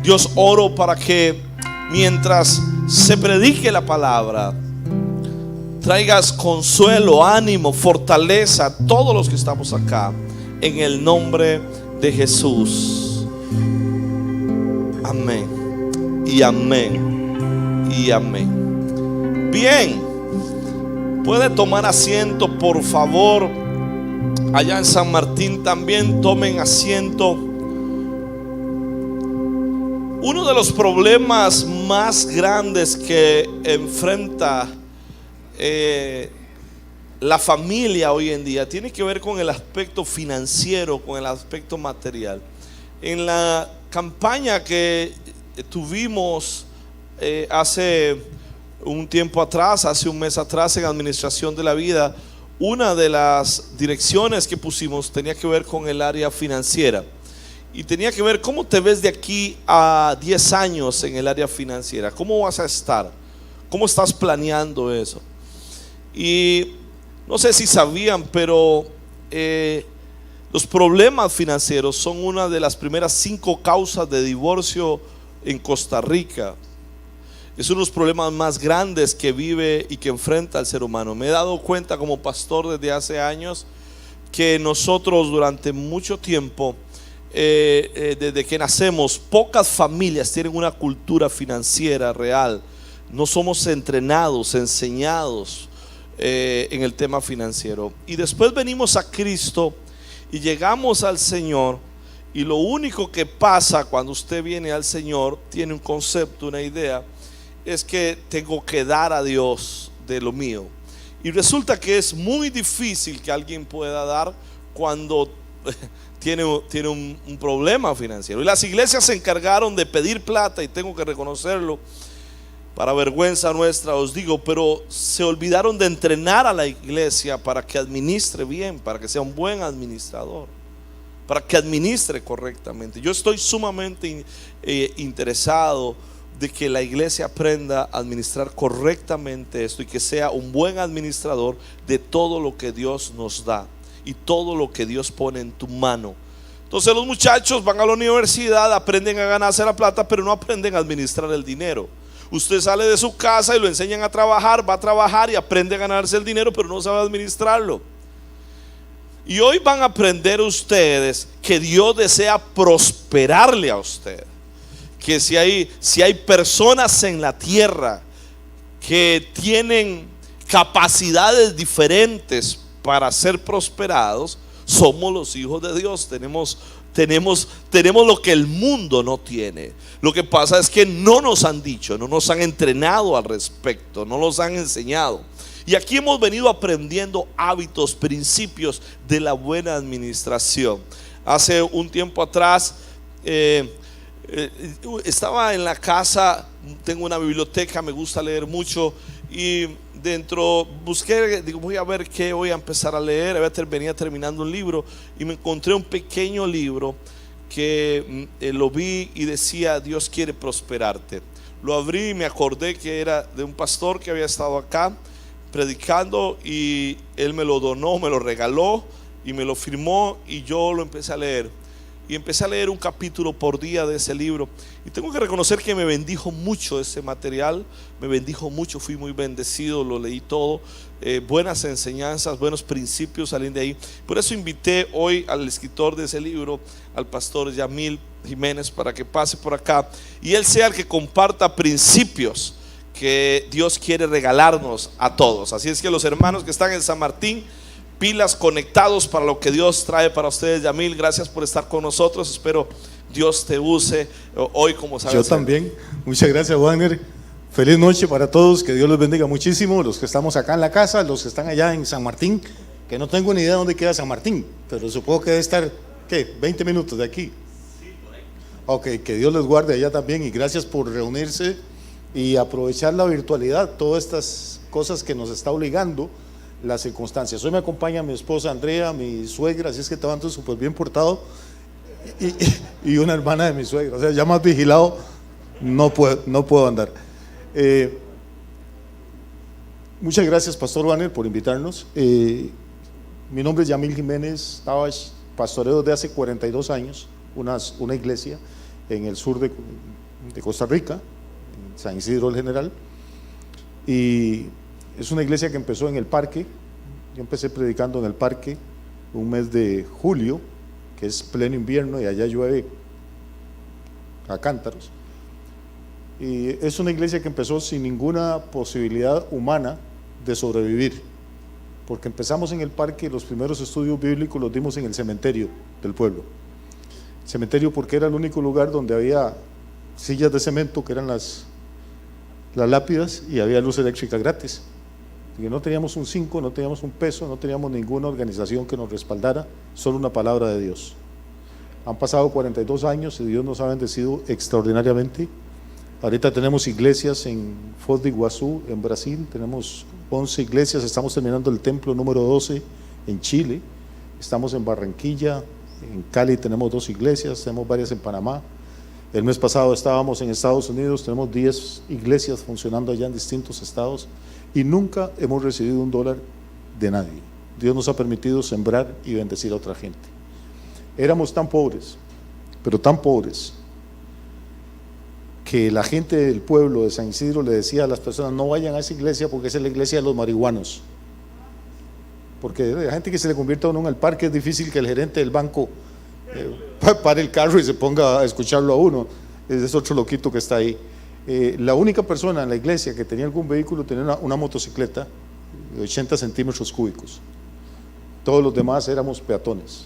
Dios, oro para que mientras se predique la palabra, traigas consuelo, ánimo, fortaleza a todos los que estamos acá, en el nombre de Jesús. Amén y amén y amén. Bien, puede tomar asiento, por favor. Allá en San Martín también tomen asiento. Uno de los problemas más grandes que enfrenta la familia hoy en día tiene que ver con el aspecto financiero, con el aspecto material. En la campaña que tuvimos hace un tiempo atrás, hace un mes atrás, en Administración de la Vida, una de las direcciones que pusimos tenía que ver con el área financiera. Y tenía que ver cómo te ves de aquí a 10 años en el área financiera. ¿Cómo vas a estar? ¿Cómo estás planeando eso? Y no sé si sabían, pero los problemas financieros son una de las primeras 5 causas de divorcio en Costa Rica. Es uno de los problemas más grandes que vive y que enfrenta el ser humano. Me he dado cuenta como pastor desde hace años que nosotros durante mucho tiempo, desde que nacemos, pocas familias tienen una cultura financiera real. No somos entrenados, enseñados en el tema financiero. Y después venimos a Cristo y llegamos al Señor, y lo único que pasa cuando usted viene al Señor, tiene un concepto, una idea, es que tengo que dar a Dios de lo mío. Y resulta que es muy difícil que alguien pueda dar cuando tiene un problema financiero. Y las iglesias se encargaron de pedir plata, y tengo que reconocerlo, para vergüenza nuestra os digo, pero se olvidaron de entrenar a la iglesia para que administre bien, para que sea un buen administrador, para que administre correctamente. Yo estoy sumamente interesado de que la iglesia aprenda a administrar correctamente esto, y que sea un buen administrador de todo lo que Dios nos da y todo lo que Dios pone en tu mano. Entonces los muchachos van a la universidad, aprenden a ganarse la plata, pero no aprenden a administrar el dinero. Usted sale de su casa y lo enseñan a trabajar, va a trabajar y aprende a ganarse el dinero, pero no sabe administrarlo. Y hoy van a aprender ustedes que Dios desea prosperarle a usted. Que si hay personas en la tierra que tienen capacidades diferentes para ser prosperados, somos los hijos de Dios. Tenemos lo que el mundo no tiene. Lo que pasa es que no nos han dicho, no nos han entrenado al respecto, no nos han enseñado. Y aquí hemos venido aprendiendo hábitos, principios de la buena administración. Hace un tiempo atrás estaba en la casa, tengo una biblioteca, me gusta leer mucho, y dentro busqué, digo, voy a ver qué voy a empezar a leer. Venía terminando un libro y me encontré un pequeño libro que lo vi y decía: Dios quiere prosperarte. Lo abrí y me acordé que era de un pastor que había estado acá predicando, y él me lo donó, me lo regaló y me lo firmó, y yo lo empecé a leer. Y empecé a leer un capítulo por día de ese libro, y tengo que reconocer que me bendijo mucho ese material, me bendijo mucho, fui muy bendecido, lo leí todo, buenas enseñanzas, buenos principios salen de ahí. Por eso invité hoy al escritor de ese libro, al pastor Yamil Jiménez, para que pase por acá y él sea el que comparta principios que Dios quiere regalarnos a todos. Así es que los hermanos que están en San Martín, pilas, conectados para lo que Dios trae para ustedes. Yamil, gracias por estar con nosotros. Espero Dios te use hoy como sabes. Yo también. Muchas gracias, Wagner. Feliz noche para todos. Que Dios los bendiga muchísimo. Los que estamos acá en la casa, los que están allá en San Martín, que no tengo ni idea de dónde queda San Martín, pero supongo que debe estar, ¿qué? 20 minutos de aquí. Sí, por ahí. Ok, que Dios les guarde allá también, y gracias por reunirse y aprovechar la virtualidad, todas estas cosas que nos está obligando las circunstancias. Hoy me acompaña mi esposa Andrea, mi suegra, así es que te van súper bien portado, y una hermana de mi suegra. O sea, ya más vigilado no puedo andar. Muchas gracias, Pastor Wagner, por invitarnos. Mi nombre es Yamil Jiménez Tabash, pastoreo de hace 42 años una iglesia, en el sur de Costa Rica, en San Isidro del General, y es una iglesia que empezó en el parque. Yo empecé predicando en el parque un mes de julio, que es pleno invierno y allá llueve a cántaros, y es una iglesia que empezó sin ninguna posibilidad humana de sobrevivir, porque empezamos en el parque. Los primeros estudios bíblicos los dimos en el cementerio del pueblo. Cementerio porque era el único lugar donde había sillas de cemento, que eran las lápidas, y había luz eléctrica gratis. Y no teníamos un 5, no teníamos un peso, no teníamos ninguna organización que nos respaldara, solo una palabra de Dios. Han pasado 42 años y Dios nos ha bendecido extraordinariamente. Ahorita tenemos iglesias en Foz do Iguazú, en Brasil, tenemos 11 iglesias, estamos terminando el templo número 12 en Chile, estamos en Barranquilla, en Cali tenemos 2 iglesias, tenemos varias en Panamá. El mes pasado estábamos en Estados Unidos, tenemos 10 iglesias funcionando allá en distintos estados, y nunca hemos recibido $1 de nadie. Dios nos ha permitido sembrar y bendecir a otra gente. Éramos tan pobres, pero tan pobres, que la gente del pueblo de San Isidro le decía a las personas: no vayan a esa iglesia porque esa es la iglesia de los marihuanos. Porque la gente que se le convierte a uno en el parque, es difícil que el gerente del banco pare el carro y se ponga a escucharlo a uno. Es otro loquito que está ahí. La única persona en la iglesia que tenía algún vehículo tenía una motocicleta de 80 centímetros cúbicos. Todos los demás éramos peatones.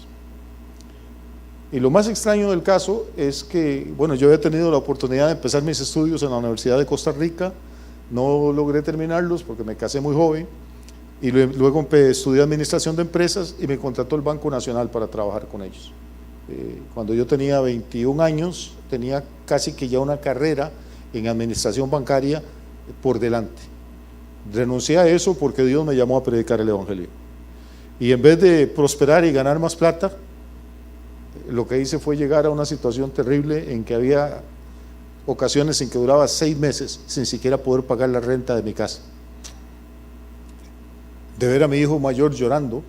Y lo más extraño del caso es que, bueno, yo había tenido la oportunidad de empezar mis estudios en la Universidad de Costa Rica, no logré terminarlos porque me casé muy joven, y luego estudié administración de empresas y me contrató el Banco Nacional para trabajar con ellos. Cuando yo tenía 21 años, tenía casi que ya una carrera en administración bancaria por delante. Renuncié a eso porque Dios me llamó a predicar el Evangelio. Y en vez de prosperar y ganar más plata, lo que hice fue llegar a una situación terrible en que había ocasiones en que duraba 6 meses sin siquiera poder pagar la renta de mi casa. De ver a mi hijo mayor llorando,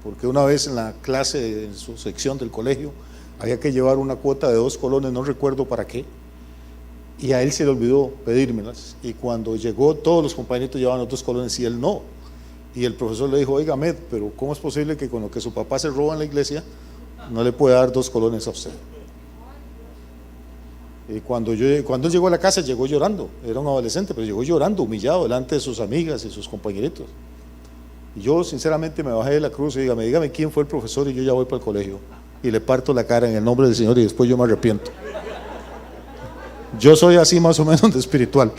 porque una vez en la clase, en su sección del colegio, había que llevar una cuota de 2 colones, no recuerdo para qué, y a él se le olvidó pedírmelas, y cuando llegó todos los compañeritos llevaban los 2 colones y él no, y el profesor le dijo: oiga, Med, pero ¿cómo es posible que con lo que su papá se roba en la iglesia no le puede dar 2 colones a usted? Y cuando llegó a la casa, llegó llorando. Era un adolescente, pero llegó llorando, humillado delante de sus amigas y sus compañeritos. Y yo sinceramente me bajé de la cruz y dígame quién fue el profesor y yo ya voy para el colegio y le parto la cara en el nombre del Señor y después yo me arrepiento. Yo soy así más o menos de espiritual.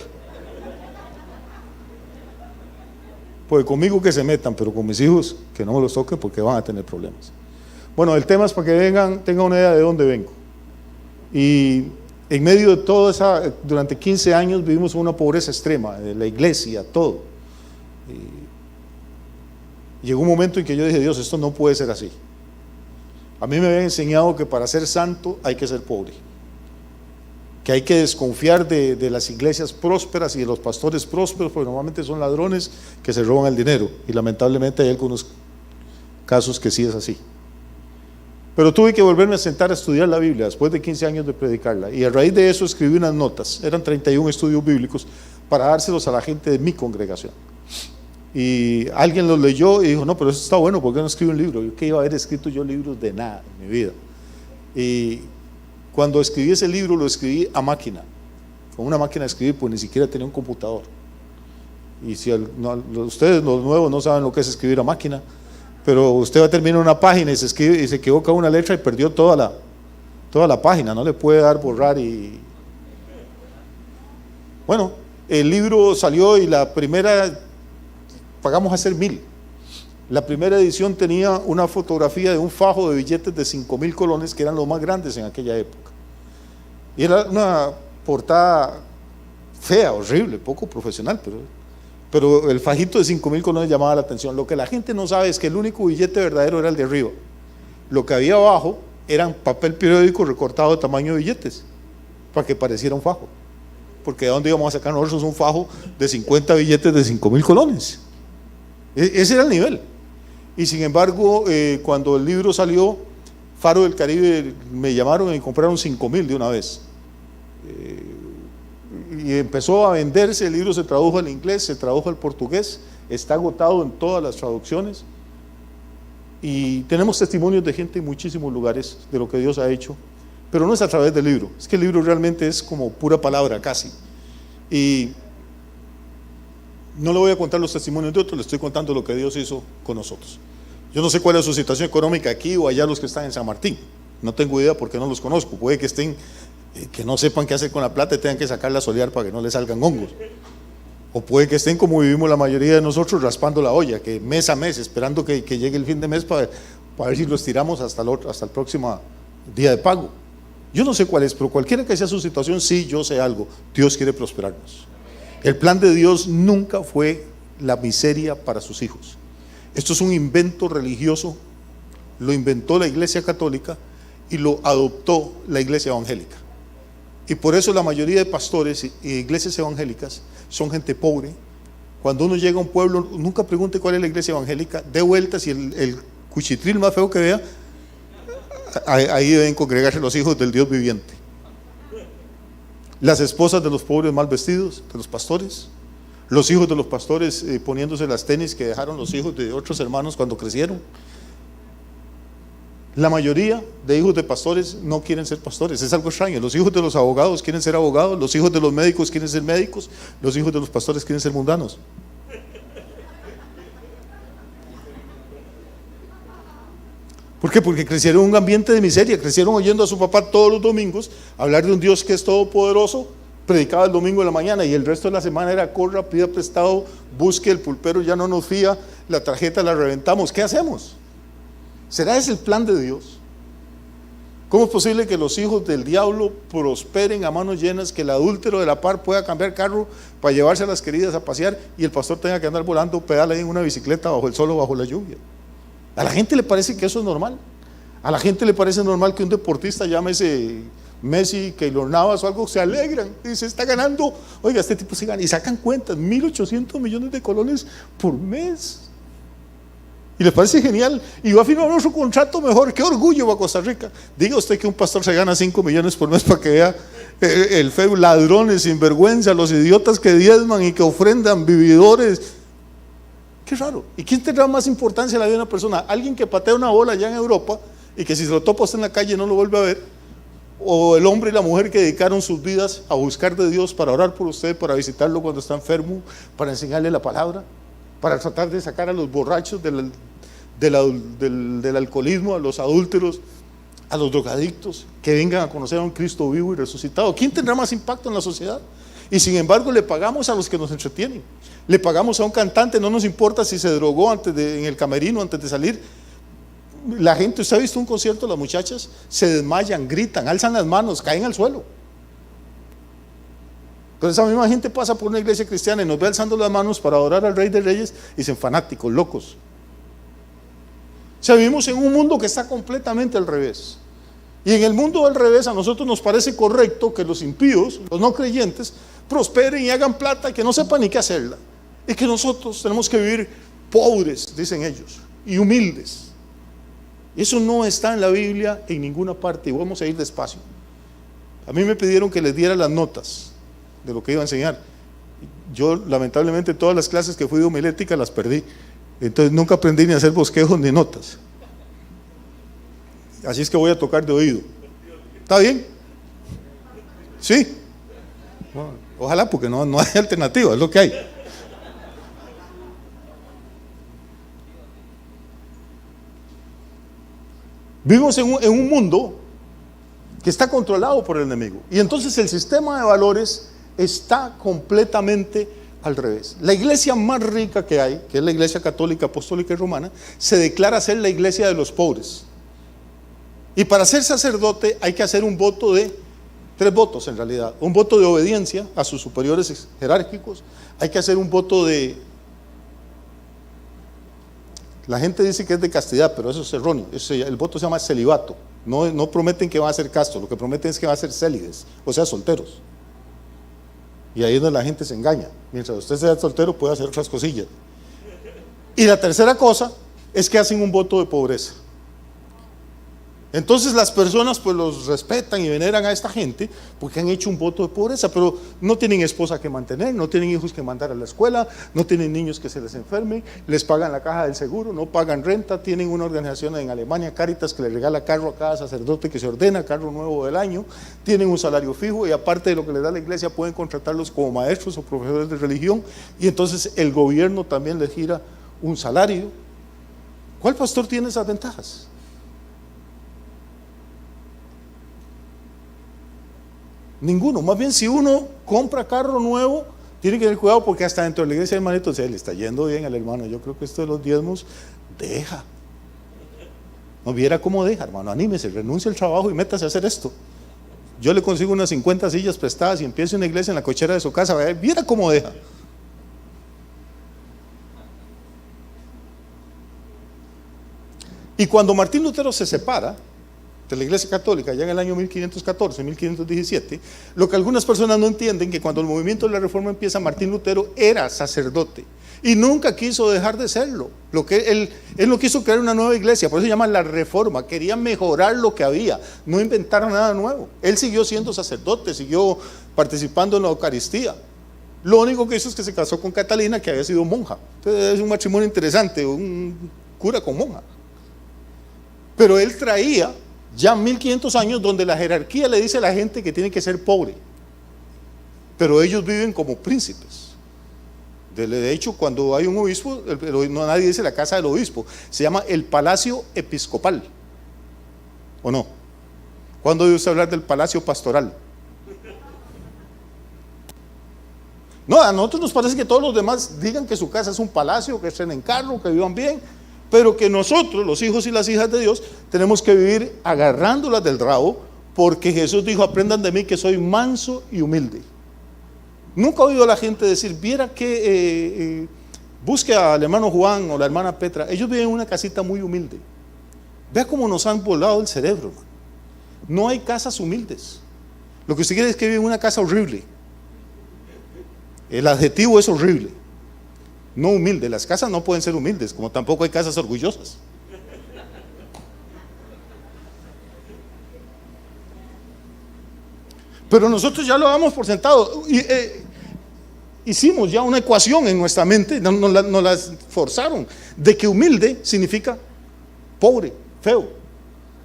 Pues conmigo que se metan, pero con mis hijos que no me los toquen porque van a tener problemas. Bueno, el tema es para que tengan una idea de dónde vengo. Y en medio de todo durante 15 años vivimos una pobreza extrema, de la iglesia, todo. Y llegó un momento en que yo dije: Dios, esto no puede ser así. A mí me habían enseñado que para ser santo hay que ser pobre, que hay que desconfiar de las iglesias prósperas y de los pastores prósperos, porque normalmente son ladrones que se roban el dinero, y lamentablemente hay algunos casos que sí es así. Pero tuve que volverme a sentar a estudiar la Biblia después de 15 años de predicarla, y a raíz de eso escribí unas notas. Eran 31 estudios bíblicos para dárselos a la gente de mi congregación. Y alguien los leyó y dijo: no, pero eso está bueno, ¿por qué no escribe un libro? Yo, ¿qué iba a haber escrito yo libros de nada en mi vida? Y cuando escribí ese libro, lo escribí a máquina, con una máquina de escribir, pues ni siquiera tenía un computador. Y si ustedes los nuevos no saben lo que es escribir a máquina, pero usted va a terminar una página y se escribe y se equivoca una letra y perdió toda la página, no le puede dar borrar. Y bueno, el libro salió y la primera pagamos a hacer 1000. La primera edición tenía una fotografía de un fajo de billetes de 5,000 colones, que eran los más grandes en aquella época, y era una portada fea, horrible, poco profesional, pero el fajito de 5,000 colones llamaba la atención. Lo que la gente no sabe es que el único billete verdadero era el de arriba. Lo que había abajo eran papel periódico recortado de tamaño de billetes para que pareciera un fajo, porque ¿de dónde íbamos a sacar nosotros un fajo de 50 billetes de 5,000 colones? Ese era el nivel. Y sin embargo, cuando el libro salió, Faro del Caribe me llamaron y compraron 5,000 de una vez. Y empezó a venderse, el libro se tradujo al inglés, se tradujo al portugués, está agotado en todas las traducciones. Y tenemos testimonios de gente en muchísimos lugares de lo que Dios ha hecho, pero no es a través del libro, es que el libro realmente es como pura palabra casi. Y no le voy a contar los testimonios de otros, le estoy contando lo que Dios hizo con nosotros. Yo no sé cuál es su situación económica aquí o allá los que están en San Martín, no tengo idea porque no los conozco, puede que estén, que no sepan qué hacer con la plata y tengan que sacarla a solear para que no les salgan hongos. O puede que estén como vivimos la mayoría de nosotros, raspando la olla, que mes a mes, esperando que llegue el fin de mes para ver si lo estiramos hasta el próximo día de pago. Yo no sé cuál es, pero cualquiera que sea su situación, sí, yo sé algo, Dios quiere prosperarnos. El plan de Dios nunca fue la miseria para sus hijos. Esto es un invento religioso, lo inventó la Iglesia Católica y lo adoptó la Iglesia Evangélica. Y por eso la mayoría de pastores e iglesias evangélicas son gente pobre. Cuando uno llega a un pueblo, nunca pregunte cuál es la iglesia evangélica, dé vueltas y el cuchitril más feo que vea, ahí deben congregarse los hijos del Dios viviente. Las esposas de los pobres mal vestidos, de los pastores, los hijos de los pastores poniéndose las tenis que dejaron los hijos de otros hermanos cuando crecieron. La mayoría de hijos de pastores no quieren ser pastores, es algo extraño. Los hijos de los abogados quieren ser abogados, los hijos de los médicos quieren ser médicos, los hijos de los pastores quieren ser mundanos. ¿Por qué? Porque crecieron en un ambiente de miseria, crecieron oyendo a su papá todos los domingos hablar de un Dios que es todopoderoso, predicaba el domingo en la mañana y el resto de la semana era corra, pida prestado, busque, el pulpero ya no nos fía, la tarjeta la reventamos, ¿qué hacemos? ¿Será ese el plan de Dios? ¿Cómo es posible que los hijos del diablo prosperen a manos llenas, que el adúltero de la par pueda cambiar carro para llevarse a las queridas a pasear y el pastor tenga que andar volando pedal ahí en una bicicleta bajo el sol o bajo la lluvia? A la gente le parece que eso es normal. A la gente le parece normal que un deportista, llámese Messi, Keylor Navas o algo, se alegran y se está ganando, oiga, este tipo se gana, y sacan cuentas, 1.800 millones de colones por mes. Y les parece genial, y va a firmar otro contrato mejor. ¡Qué orgullo va a Costa Rica! Diga usted que un pastor se gana 5 millones por mes para que vea el feo, ladrones, sinvergüenza, los idiotas que diezman y que ofrendan, vividores. ¡Qué raro! ¿Y quién tendrá más importancia en la vida de una persona? ¿Alguien que patea una bola allá en Europa y que si se lo topa usted en la calle no lo vuelve a ver? ¿O el hombre y la mujer que dedicaron sus vidas a buscar de Dios, para orar por usted, para visitarlo cuando está enfermo, para enseñarle la palabra, para tratar de sacar a los borrachos del alcoholismo, a los adúlteros, a los drogadictos, que vengan a conocer a un Cristo vivo y resucitado? ¿Quién tendrá más impacto en la sociedad? Y sin embargo le pagamos a los que nos entretienen, le pagamos a un cantante, no nos importa si se drogó en el camerino antes de salir. La gente, ¿usted ha visto un concierto? Las muchachas se desmayan, gritan, alzan las manos, caen al suelo. Entonces esa misma gente pasa por una iglesia cristiana y nos ve alzando las manos para adorar al Rey de Reyes y dicen fanáticos, locos. O sea, vivimos en un mundo que está completamente al revés. Y en el mundo al revés a nosotros nos parece correcto que los impíos, los no creyentes, prosperen y hagan plata y que no sepan ni qué hacerla. Y que nosotros tenemos que vivir pobres, dicen ellos, y humildes. Eso no está en la Biblia en ninguna parte, y vamos a ir despacio. A mí me pidieron que les diera las notas de lo que iba a enseñar. Yo lamentablemente todas las clases que fui de homilética las perdí, entonces nunca aprendí ni a hacer bosquejos ni notas. Así es que voy a tocar de oído. ¿Está bien? Sí. Ojalá, porque no hay alternativa, es lo que hay. Vivimos en un mundo que está controlado por el enemigo, y entonces el sistema de valores está completamente al revés. La iglesia más rica que hay, que es la iglesia católica, apostólica y romana, se declara ser la iglesia de los pobres. Y para ser sacerdote hay que hacer un voto de 3 votos en realidad: un voto de obediencia a sus superiores jerárquicos, hay que hacer un voto de, la gente dice que es de castidad, pero eso es erróneo. El voto se llama celibato. No prometen que van a ser castos, lo que prometen es que van a ser célides, o sea, solteros. Y ahí es donde la gente se engaña. Mientras usted sea soltero puede hacer otras cosillas. Y la tercera cosa es que hacen un voto de pobreza. Entonces las personas pues los respetan y veneran a esta gente porque han hecho un voto de pobreza, pero no tienen esposa que mantener, no tienen hijos que mandar a la escuela, no tienen niños que se les enfermen, les pagan la caja del seguro, no pagan renta, tienen una organización en Alemania, Cáritas, que le regala carro a cada sacerdote que se ordena, carro nuevo del año, tienen un salario fijo y aparte de lo que les da la iglesia pueden contratarlos como maestros o profesores de religión y entonces el gobierno también les gira un salario. ¿Cuál pastor tiene esas ventajas? Ninguno. Más bien, si uno compra carro nuevo, tiene que tener cuidado porque hasta dentro de la iglesia, hermanito, le está yendo bien al hermano. Yo creo que esto de los diezmos deja. No viera cómo deja, hermano. Anímese, renuncie al trabajo y métase a hacer esto. Yo le consigo unas 50 sillas prestadas y empiece una iglesia en la cochera de su casa. Viera cómo deja. Y cuando Martín Lutero se separa de la Iglesia Católica, ya en el año 1514, 1517, lo que algunas personas no entienden, que cuando el movimiento de la Reforma empieza, Martín Lutero era sacerdote y nunca quiso dejar de serlo. Él no quiso crear una nueva iglesia, por eso se llama la Reforma, quería mejorar lo que había, no inventar nada nuevo. Él siguió siendo sacerdote, siguió participando en la Eucaristía. Lo único que hizo es que se casó con Catalina, que había sido monja. Entonces es un matrimonio interesante, un cura con monja. Pero él traía ya 1500 años donde la jerarquía le dice a la gente que tiene que ser pobre, pero ellos viven como príncipes. De hecho, cuando hay un obispo, no, nadie dice la casa del obispo, se llama el palacio episcopal, ¿o no? ¿Cuándo oye usted hablar del palacio pastoral? No, a nosotros nos parece que todos los demás digan que su casa es un palacio, que estén en carro, que vivan bien, pero que nosotros, los hijos y las hijas de Dios, tenemos que vivir agarrándolas del rabo, porque Jesús dijo: aprendan de mí que soy manso y humilde. Nunca he oído a la gente decir: viera que busque al hermano Juan o la hermana Petra, ellos viven en una casita muy humilde. Vea cómo nos han volado el cerebro, hermano. No hay casas humildes. Lo que usted quiere es que vive en una casa horrible. El adjetivo es horrible. No humilde, las casas no pueden ser humildes, como tampoco hay casas orgullosas. Pero nosotros ya lo damos por sentado. Hicimos ya una ecuación en nuestra mente, nos la forzaron, de que humilde significa pobre, feo.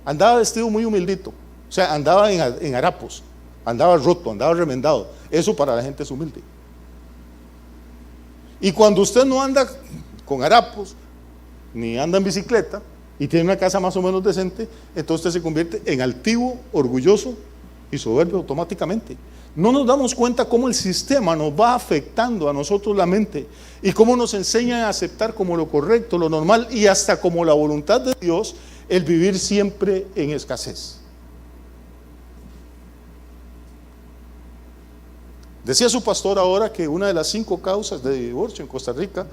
Andaba vestido muy humildito, o sea, andaba en harapos, andaba roto, andaba remendado. Eso para la gente es humilde. Y cuando usted no anda con harapos, ni anda en bicicleta, y tiene una casa más o menos decente, entonces usted se convierte en altivo, orgulloso y soberbio automáticamente. No nos damos cuenta cómo el sistema nos va afectando a nosotros la mente y cómo nos enseña a aceptar como lo correcto, lo normal y hasta como la voluntad de Dios, el vivir siempre en escasez. Decía su pastor ahora que una de las 5 causas de divorcio en Costa Rica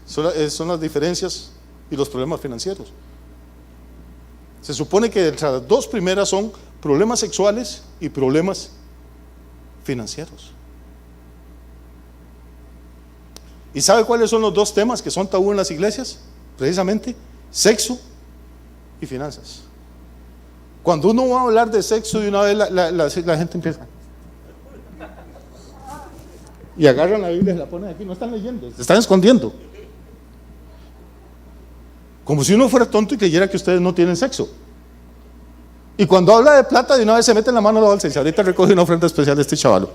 son las diferencias y los problemas financieros. Se supone que entre las 2 primeras son problemas sexuales y problemas financieros. ¿Y sabe cuáles son los 2 temas que son tabú en las iglesias? Precisamente sexo y finanzas. Cuando uno va a hablar de sexo, de una vez la gente empieza y agarran la Biblia y la ponen aquí. No están leyendo, se están escondiendo, como si uno fuera tonto y creyera que ustedes no tienen sexo. Y cuando habla de plata, de una vez se mete en la mano a la bolsa y dice: ahorita recoge una ofrenda especial de este chavalo.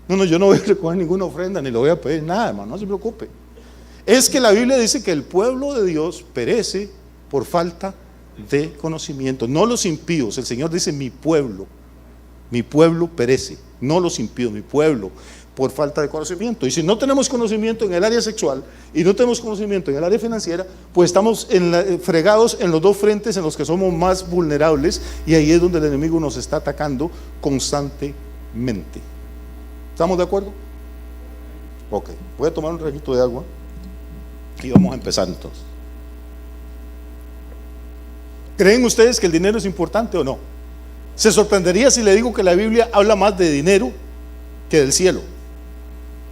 No, yo no voy a recoger ninguna ofrenda, ni le voy a pedir nada, hermano, no se preocupe. Es que la Biblia dice que el pueblo de Dios perece por falta de conocimiento, no los impíos. El Señor dice: mi pueblo perece, no los impíos, mi pueblo, por falta de conocimiento. Y si no tenemos conocimiento en el área sexual y no tenemos conocimiento en el área financiera, pues estamos fregados en los 2 frentes en los que somos más vulnerables, y ahí es donde el enemigo nos está atacando constantemente. ¿Estamos de acuerdo? Ok, voy a tomar un traguito de agua y vamos a empezar entonces. ¿Creen ustedes que el dinero es importante o no? Se sorprendería si le digo que la Biblia habla más de dinero que del cielo.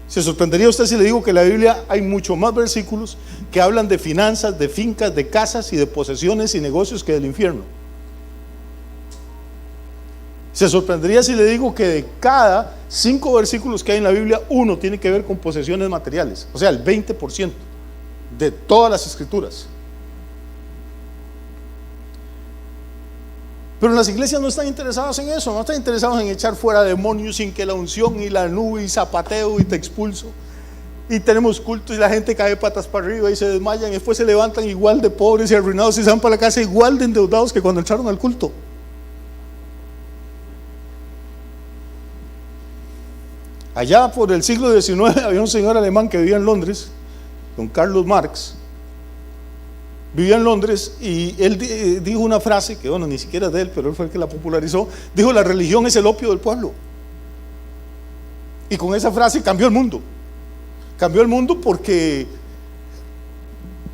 Se sorprendería usted si le digo que en la Biblia hay mucho más versículos que hablan de finanzas, de fincas, de casas y de posesiones y negocios que del infierno. Se sorprendería si le digo que de cada 5 versículos que hay en la Biblia, uno tiene que ver con posesiones materiales, o sea, el 20% de todas las escrituras. Pero las iglesias no están interesadas en eso, no están interesados en echar fuera demonios sin que la unción y la nube y zapateo y te expulso. Y tenemos culto y la gente cae patas para arriba y se desmayan y después se levantan igual de pobres y arruinados y se van para la casa igual de endeudados que cuando entraron al culto. Allá por el siglo XIX había un señor alemán que vivía en Londres, don Carlos Marx. Vivía en Londres y él dijo una frase que, bueno, ni siquiera es de él, pero él fue el que la popularizó. Dijo: la religión es el opio del pueblo. Y con esa frase cambió el mundo. Cambió el mundo porque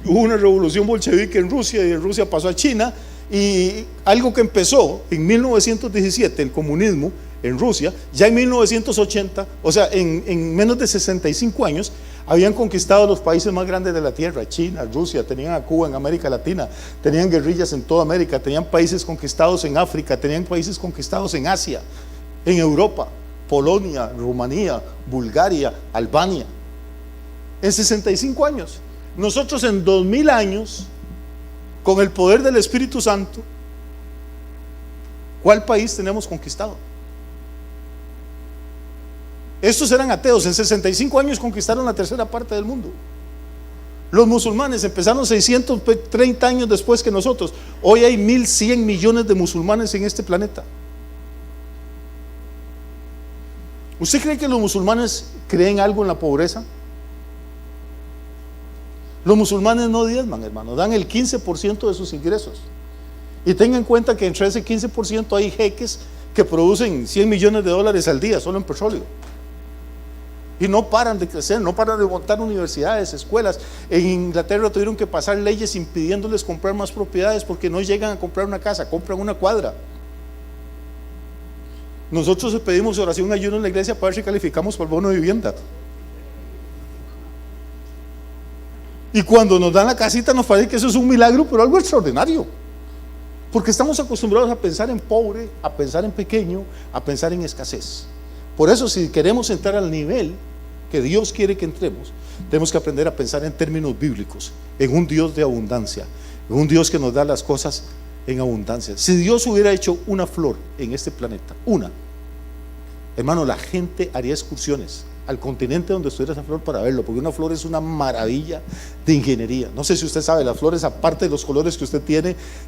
hubo una revolución bolchevique en Rusia y en Rusia pasó a China. Y algo que empezó en 1917, el comunismo en Rusia, ya en 1980, o sea, en menos de 65 años, habían conquistado los países más grandes de la tierra: China, Rusia, tenían a Cuba en América Latina, tenían guerrillas en toda América, tenían países conquistados en África, tenían países conquistados en Asia, en Europa, Polonia, Rumanía, Bulgaria, Albania. En 65 años. Nosotros en 2000 años, con el poder del Espíritu Santo, ¿cuál país tenemos conquistado? Estos eran ateos, en 65 años conquistaron la tercera parte del mundo. Los musulmanes empezaron 630 años después que nosotros. Hoy hay 1100 millones de musulmanes en este planeta. ¿Usted cree que los musulmanes creen algo en la pobreza? Los musulmanes no diezman, hermano, dan el 15% de sus ingresos. Y tengan en cuenta que entre ese 15% hay jeques que producen 100 millones de dólares al día solo en petróleo. Y no paran de crecer, no paran de montar universidades, escuelas. En Inglaterra tuvieron que pasar leyes impidiéndoles comprar más propiedades porque no llegan a comprar una casa, compran una cuadra. Nosotros pedimos oración, ayuno en la iglesia para ver si calificamos para el bono de vivienda. Y cuando nos dan la casita nos parece que eso es un milagro, pero algo extraordinario. Porque estamos acostumbrados a pensar en pobre, a pensar en pequeño, a pensar en escasez. Por eso, si queremos entrar al nivel que Dios quiere que entremos, tenemos que aprender a pensar en términos bíblicos, en un Dios de abundancia, en un Dios que nos da las cosas en abundancia. Si Dios hubiera hecho una flor en este planeta, una, hermano, la gente haría excursiones al continente donde estuviera esa flor para verlo, porque una flor es una maravilla de ingeniería. No sé si usted sabe, las flores, aparte de los colores que usted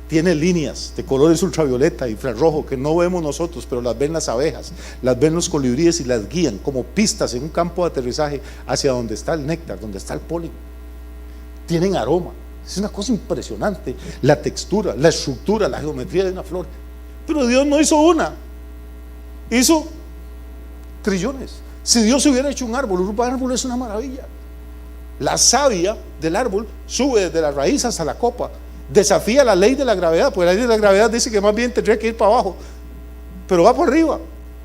tiene líneas de colores ultravioleta, infrarrojo, que no vemos nosotros, pero las ven las abejas, las ven los colibríes y las guían como pistas en un campo de aterrizaje hacia donde está el néctar, donde está el polen. Tienen aroma, es una cosa impresionante, la textura, la estructura, la geometría de una flor. Pero Dios no hizo una, hizo trillones. Si Dios hubiera hecho un árbol es una maravilla. La savia del árbol sube desde la raíz hasta la copa, desafía la ley de la gravedad, porque la ley de la gravedad dice que más bien tendría que ir para abajo, pero va por arriba.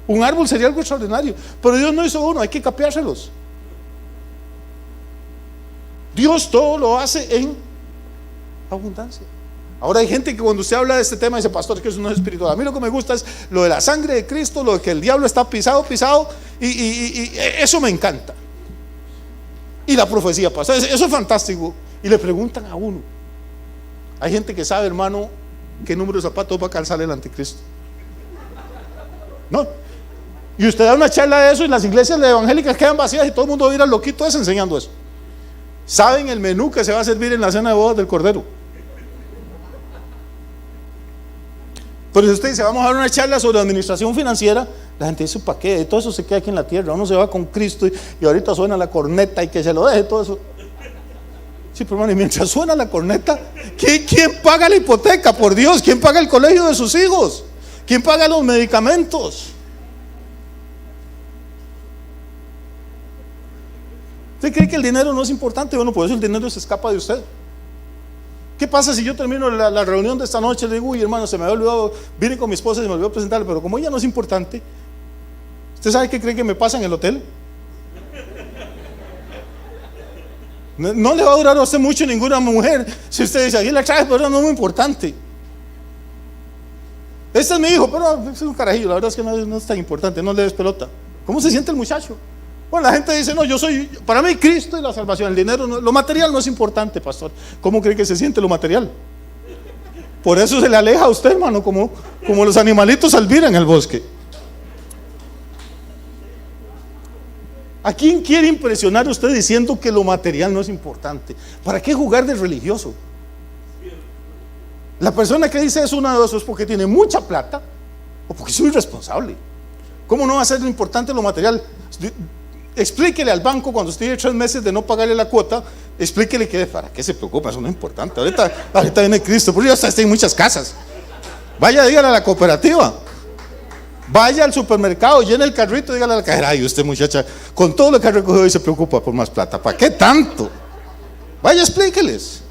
Un árbol sería algo extraordinario, pero Dios no hizo uno, hay que capeárselos. Dios todo lo hace en abundancia. Ahora hay gente que cuando usted habla de este tema dice: pastor, que eso no es espiritual. A mí lo que me gusta es lo de la sangre de Cristo, lo de que el diablo está pisado, y eso me encanta. Y la profecía pasa, eso es fantástico. Y le preguntan a uno. Hay gente que sabe, hermano, qué número de zapatos va a calzar el anticristo. ¿No? Y usted da una charla de eso y las iglesias evangélicas quedan vacías y todo el mundo va a ir al loquito ese enseñando eso. Saben el menú que se va a servir en la cena de bodas del Cordero. Pero si usted dice: vamos a dar una charla sobre administración financiera, la gente dice: ¿para qué? Todo eso se queda aquí en la tierra, uno se va con Cristo y ahorita suena la corneta y que se lo deje todo eso. Sí, pero hermano, y mientras suena la corneta, ¿quién paga la hipoteca? Por Dios, ¿quién paga el colegio de sus hijos? ¿Quién paga los medicamentos? ¿Usted cree que el dinero no es importante? Bueno, por eso el dinero se escapa de usted. ¿Qué pasa si yo termino la reunión de esta noche y le digo: uy, hermano, se me había olvidado, vine con mi esposa y me olvidó presentarle, pero como ella no es importante, ¿usted sabe qué cree que me pasa en el hotel? No le va a durar a usted mucho ninguna mujer si usted dice, aquí la traje, pero no es muy importante. Este es mi hijo, pero es un carajillo, la verdad es que no es tan importante, no le des pelota. ¿Cómo se siente el muchacho? Bueno, la gente dice, no, para mí Cristo y la salvación, el dinero, lo material no es importante, pastor. ¿Cómo cree que se siente lo material? Por eso se le aleja a usted, hermano, como los animalitos al vir en el bosque. ¿A quién quiere impresionar usted diciendo que lo material no es importante? ¿Para qué jugar de religioso? La persona que dice eso, una de dos, es porque tiene mucha plata o porque es irresponsable. ¿Cómo no va a ser importante lo material? Explíquele al banco cuando usted tiene 3 meses de no pagarle la cuota, explíquele que para qué se preocupa, eso no es importante. Ahorita viene Cristo, porque ya está en muchas casas. Vaya, dígale a la cooperativa. Vaya al supermercado, llene el carrito, dígale a la cajera, ay, usted muchacha, con todo lo que ha recogido y se preocupa por más plata. ¿Para qué tanto? Vaya, explíqueles.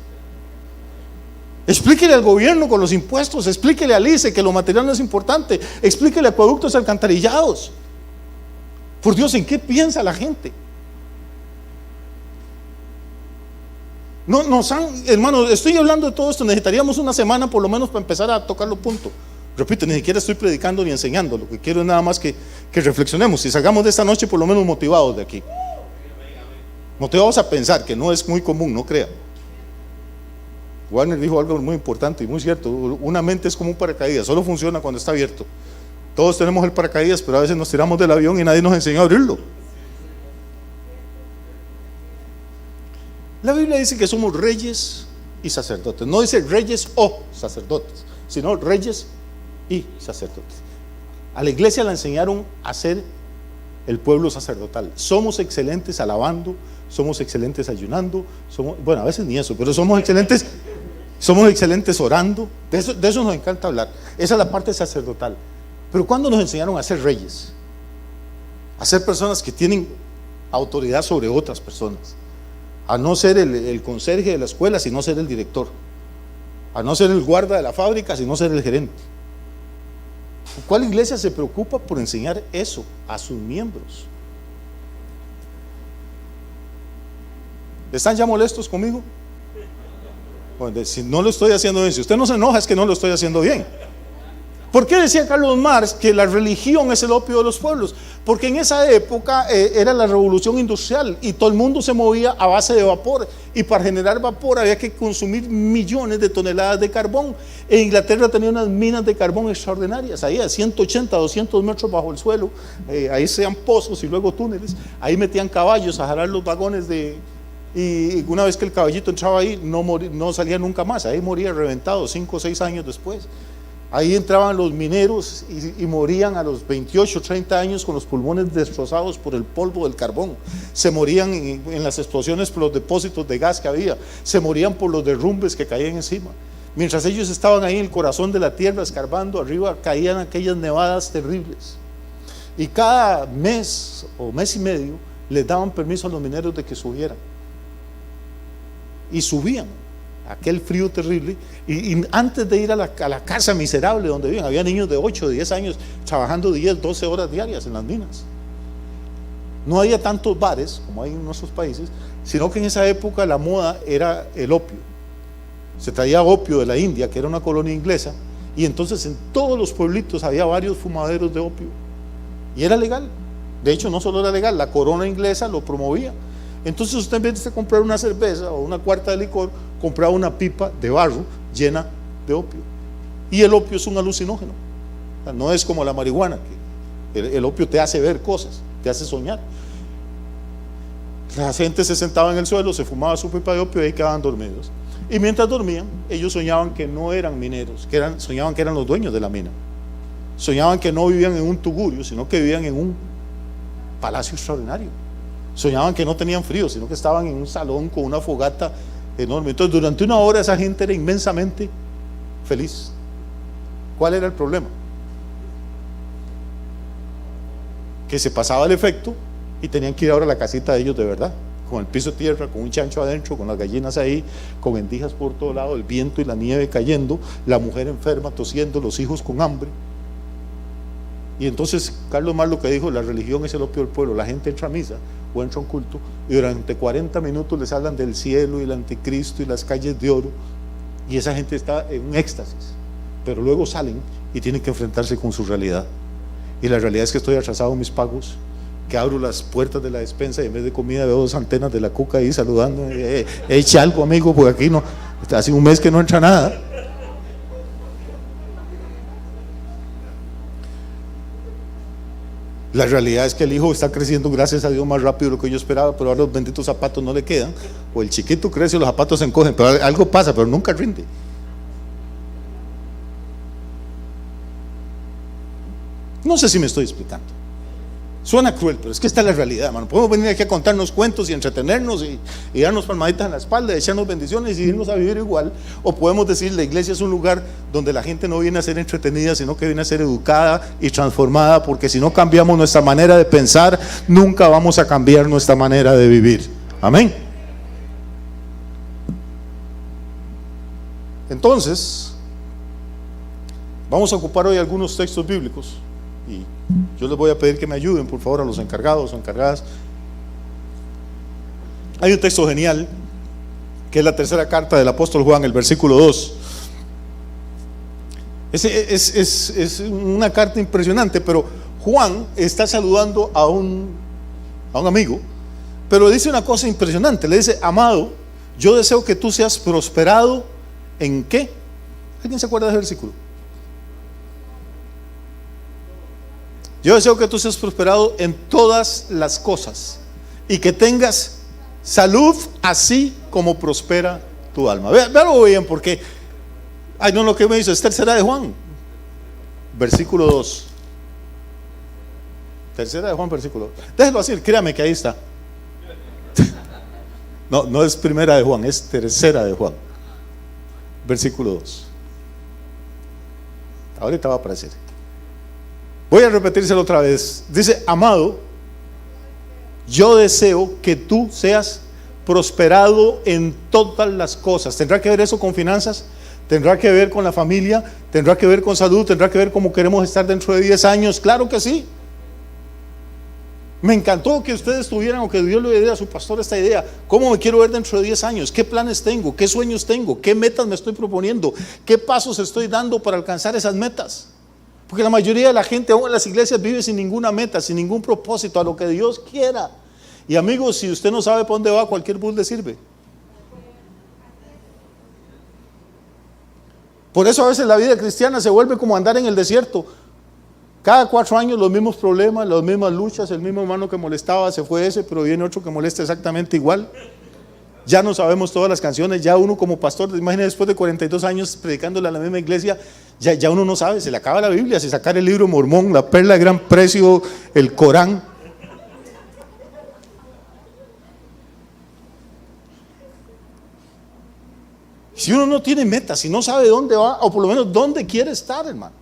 Explíquele al gobierno con los impuestos, explíquele al ICE que lo material no es importante, explíquele a acueductos alcantarillados. Por Dios, ¿en qué piensa la gente? No, hermano, estoy hablando de todo esto, necesitaríamos una semana por lo menos para empezar a tocar los puntos. Repito, ni siquiera estoy predicando ni enseñando, lo que quiero es nada más que reflexionemos y salgamos de esta noche por lo menos motivados de aquí. Motivados a pensar, que no es muy común, no crea. Warner dijo algo muy importante y muy cierto, una mente es como un paracaídas, solo funciona cuando está abierto. Todos tenemos el paracaídas, pero a veces nos tiramos del avión y nadie nos enseñó a abrirlo. La Biblia dice que somos reyes y sacerdotes, no dice reyes o sacerdotes, sino reyes y sacerdotes. A la iglesia la enseñaron a ser el pueblo sacerdotal. Somos excelentes alabando, somos excelentes ayunando, bueno, a veces ni eso, pero somos excelentes orando. De eso nos encanta hablar. Esa es la parte sacerdotal. Pero ¿cuándo nos enseñaron a ser reyes? A ser personas que tienen autoridad sobre otras personas. A no ser el conserje de la escuela, sino ser el director. A no ser el guarda de la fábrica, sino ser el gerente. ¿Cuál iglesia se preocupa por enseñar eso a sus miembros? ¿Están ya molestos conmigo? Bueno, si no lo estoy haciendo bien, si usted no se enoja es que no lo estoy haciendo bien. ¿Por qué decía Carlos Marx que la religión es el opio de los pueblos? Porque en esa época era la revolución industrial y todo el mundo se movía a base de vapor, y para generar vapor había que consumir millones de toneladas de carbón. En Inglaterra tenía unas minas de carbón extraordinarias, ahí a 180, 200 metros bajo el suelo, ahí sean pozos y luego túneles, ahí metían caballos a jalar los vagones y una vez que el caballito entraba ahí no salía nunca más, ahí moría reventado 5 o 6 años después. Ahí entraban los mineros y morían a los 28, 30 años con los pulmones destrozados por el polvo del carbón. Se morían en las explosiones por los depósitos de gas que había. Se morían por los derrumbes que caían encima. Mientras ellos estaban ahí en el corazón de la tierra escarbando, arriba caían aquellas nevadas terribles. Y cada mes o mes y medio les daban permiso a los mineros de que subieran. Y subían. Aquel frío terrible, y antes de ir a la casa miserable donde vivían, había niños de 8, 10 años trabajando 10, 12 horas diarias en las minas. No había tantos bares como hay en nuestros países, sino que en esa época la moda era el opio. Se traía opio de la India, que era una colonia inglesa, y entonces en todos los pueblitos había varios fumaderos de opio, y era legal. De hecho, no solo era legal, la corona inglesa lo promovía. Entonces usted, en vez de comprar una cerveza o una cuarta de licor, compraba una pipa de barro llena de opio. Y el opio es un alucinógeno, o sea, no es como la marihuana, que el opio te hace ver cosas, te hace soñar. La gente se sentaba en el suelo, se fumaba su pipa de opio y ahí quedaban dormidos. Y mientras dormían, ellos soñaban que no eran mineros, soñaban que eran los dueños de la mina. Soñaban que no vivían en un tugurio, sino que vivían en un palacio extraordinario. Soñaban que no tenían frío, sino que estaban en un salón con una fogata enorme. Entonces, durante una hora esa gente era inmensamente feliz. ¿Cuál era el problema? Que se pasaba el efecto y tenían que ir ahora a la casita de ellos de verdad, con el piso de tierra, con un chancho adentro, con las gallinas ahí, con endijas por todo lado, el viento y la nieve cayendo, la mujer enferma, tosiendo, los hijos con hambre. Y entonces Carlos Marx lo que dijo: la religión es el opio del pueblo. La gente entra a misa o entra a un culto y durante 40 minutos les hablan del cielo y el anticristo y las calles de oro, y esa gente está en un éxtasis, pero luego salen y tienen que enfrentarse con su realidad. Y la realidad es que estoy atrasado en mis pagos, que abro las puertas de la despensa y en vez de comida veo 2 antenas de la Cuca ahí saludando: eche algo, amigo, porque aquí no, hace un mes que no entra nada. La realidad es que el hijo está creciendo, gracias a Dios, más rápido de lo que yo esperaba, pero ahora los benditos zapatos no le quedan, o el chiquito crece y los zapatos se encogen, pero algo pasa, pero nunca rinde. No sé si me estoy explicando. Suena cruel, pero es que esta es la realidad, hermano. Podemos venir aquí a contarnos cuentos y entretenernos y darnos palmaditas en la espalda, echarnos bendiciones y irnos a vivir igual. O podemos decir: la iglesia es un lugar donde la gente no viene a ser entretenida, sino que viene a ser educada y transformada, porque si no cambiamos nuestra manera de pensar, nunca vamos a cambiar nuestra manera de vivir. Amén. Entonces, vamos a ocupar hoy algunos textos bíblicos. Y yo les voy a pedir que me ayuden, por favor, a los encargados o encargadas. Hay un texto genial, que es la tercera carta del apóstol Juan, el versículo 2. Es una carta impresionante, pero Juan está saludando a un amigo, pero dice una cosa impresionante. Le dice: amado, yo deseo que tú seas prosperado ¿en qué? ¿Alguien se acuerda de ese versículo? Yo deseo que tú seas prosperado en todas las cosas y que tengas salud así como prospera tu alma. Véalo bien, porque no, lo que me dice es tercera de Juan, versículo 2. Tercera de Juan, versículo 2. Déjelo así, créame que ahí está. No es primera de Juan, es tercera de Juan, versículo 2. Ahorita va a aparecer. Voy a repetírselo otra vez. Dice: amado, yo deseo que tú seas prosperado en todas las cosas. ¿Tendrá que ver eso con finanzas? ¿Tendrá que ver con la familia? ¿Tendrá que ver con salud? ¿Tendrá que ver cómo queremos estar dentro de 10 años? Claro que sí. Me encantó que ustedes tuvieran, o que Dios le dé a su pastor esta idea. ¿Cómo me quiero ver dentro de 10 años? ¿Qué planes tengo? ¿Qué sueños tengo? ¿Qué metas me estoy proponiendo? ¿Qué pasos estoy dando para alcanzar esas metas? Porque la mayoría de la gente, aún en las iglesias, vive sin ninguna meta, sin ningún propósito, a lo que Dios quiera. Y amigos, si usted no sabe para dónde va, cualquier bus le sirve. Por eso a veces la vida cristiana se vuelve como andar en el desierto. Cada 4 años los mismos problemas, las mismas luchas. El mismo hermano que molestaba, se fue ese, pero viene otro que molesta exactamente igual. Ya no sabemos todas las canciones. Ya uno como pastor, imagínese, después de 42 años predicándole a la misma iglesia, ya uno no sabe, se le acaba la Biblia, si sacar el libro Mormón, la perla de gran precio, el Corán. Si uno no tiene metas, si no sabe dónde va, o por lo menos dónde quiere estar, hermano.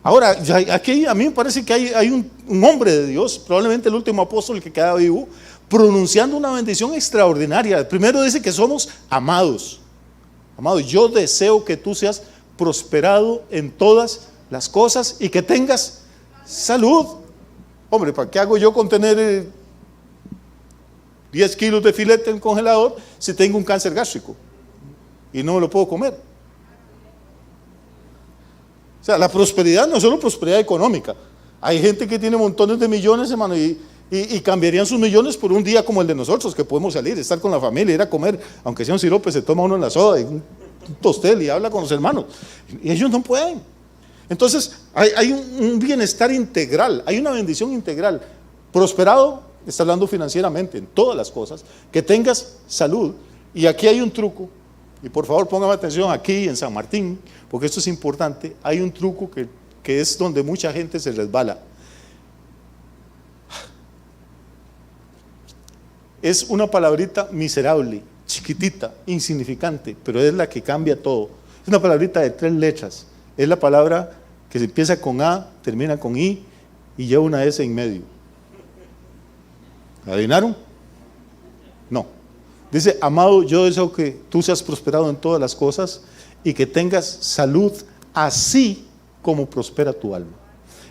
Ahora, aquí a mí me parece que hay un hombre de Dios, probablemente el último apóstol que queda vivo, pronunciando una bendición extraordinaria. Primero dice que somos amados. Amados, yo deseo que tú seas prosperado en todas las cosas y que tengas salud. Hombre, ¿para qué hago yo con tener 10 kilos de filete en el congelador si tengo un cáncer gástrico y no me lo puedo comer? O sea, la prosperidad no es solo prosperidad económica. Hay gente que tiene montones de millones, hermano, y cambiarían sus millones por un día como el de nosotros, que podemos salir, estar con la familia, ir a comer, aunque sea un sirope, se toma uno en la soda, y un tostel y habla con los hermanos. Y ellos no pueden. Entonces, hay un bienestar integral, hay una bendición integral. Prosperado, está hablando financieramente, en todas las cosas, que tengas salud. Y aquí hay un truco. Y por favor póngame atención aquí en San Martín, porque esto es importante. Hay un truco que es donde mucha gente se resbala. Es una palabrita miserable, chiquitita, insignificante, pero es la que cambia todo. Es una palabrita de 3 letras. Es la palabra que se empieza con A, termina con I y lleva una S en medio. ¿Adivinaron? No. Dice: amado, yo deseo que tú seas prosperado en todas las cosas y que tengas salud así como prospera tu alma.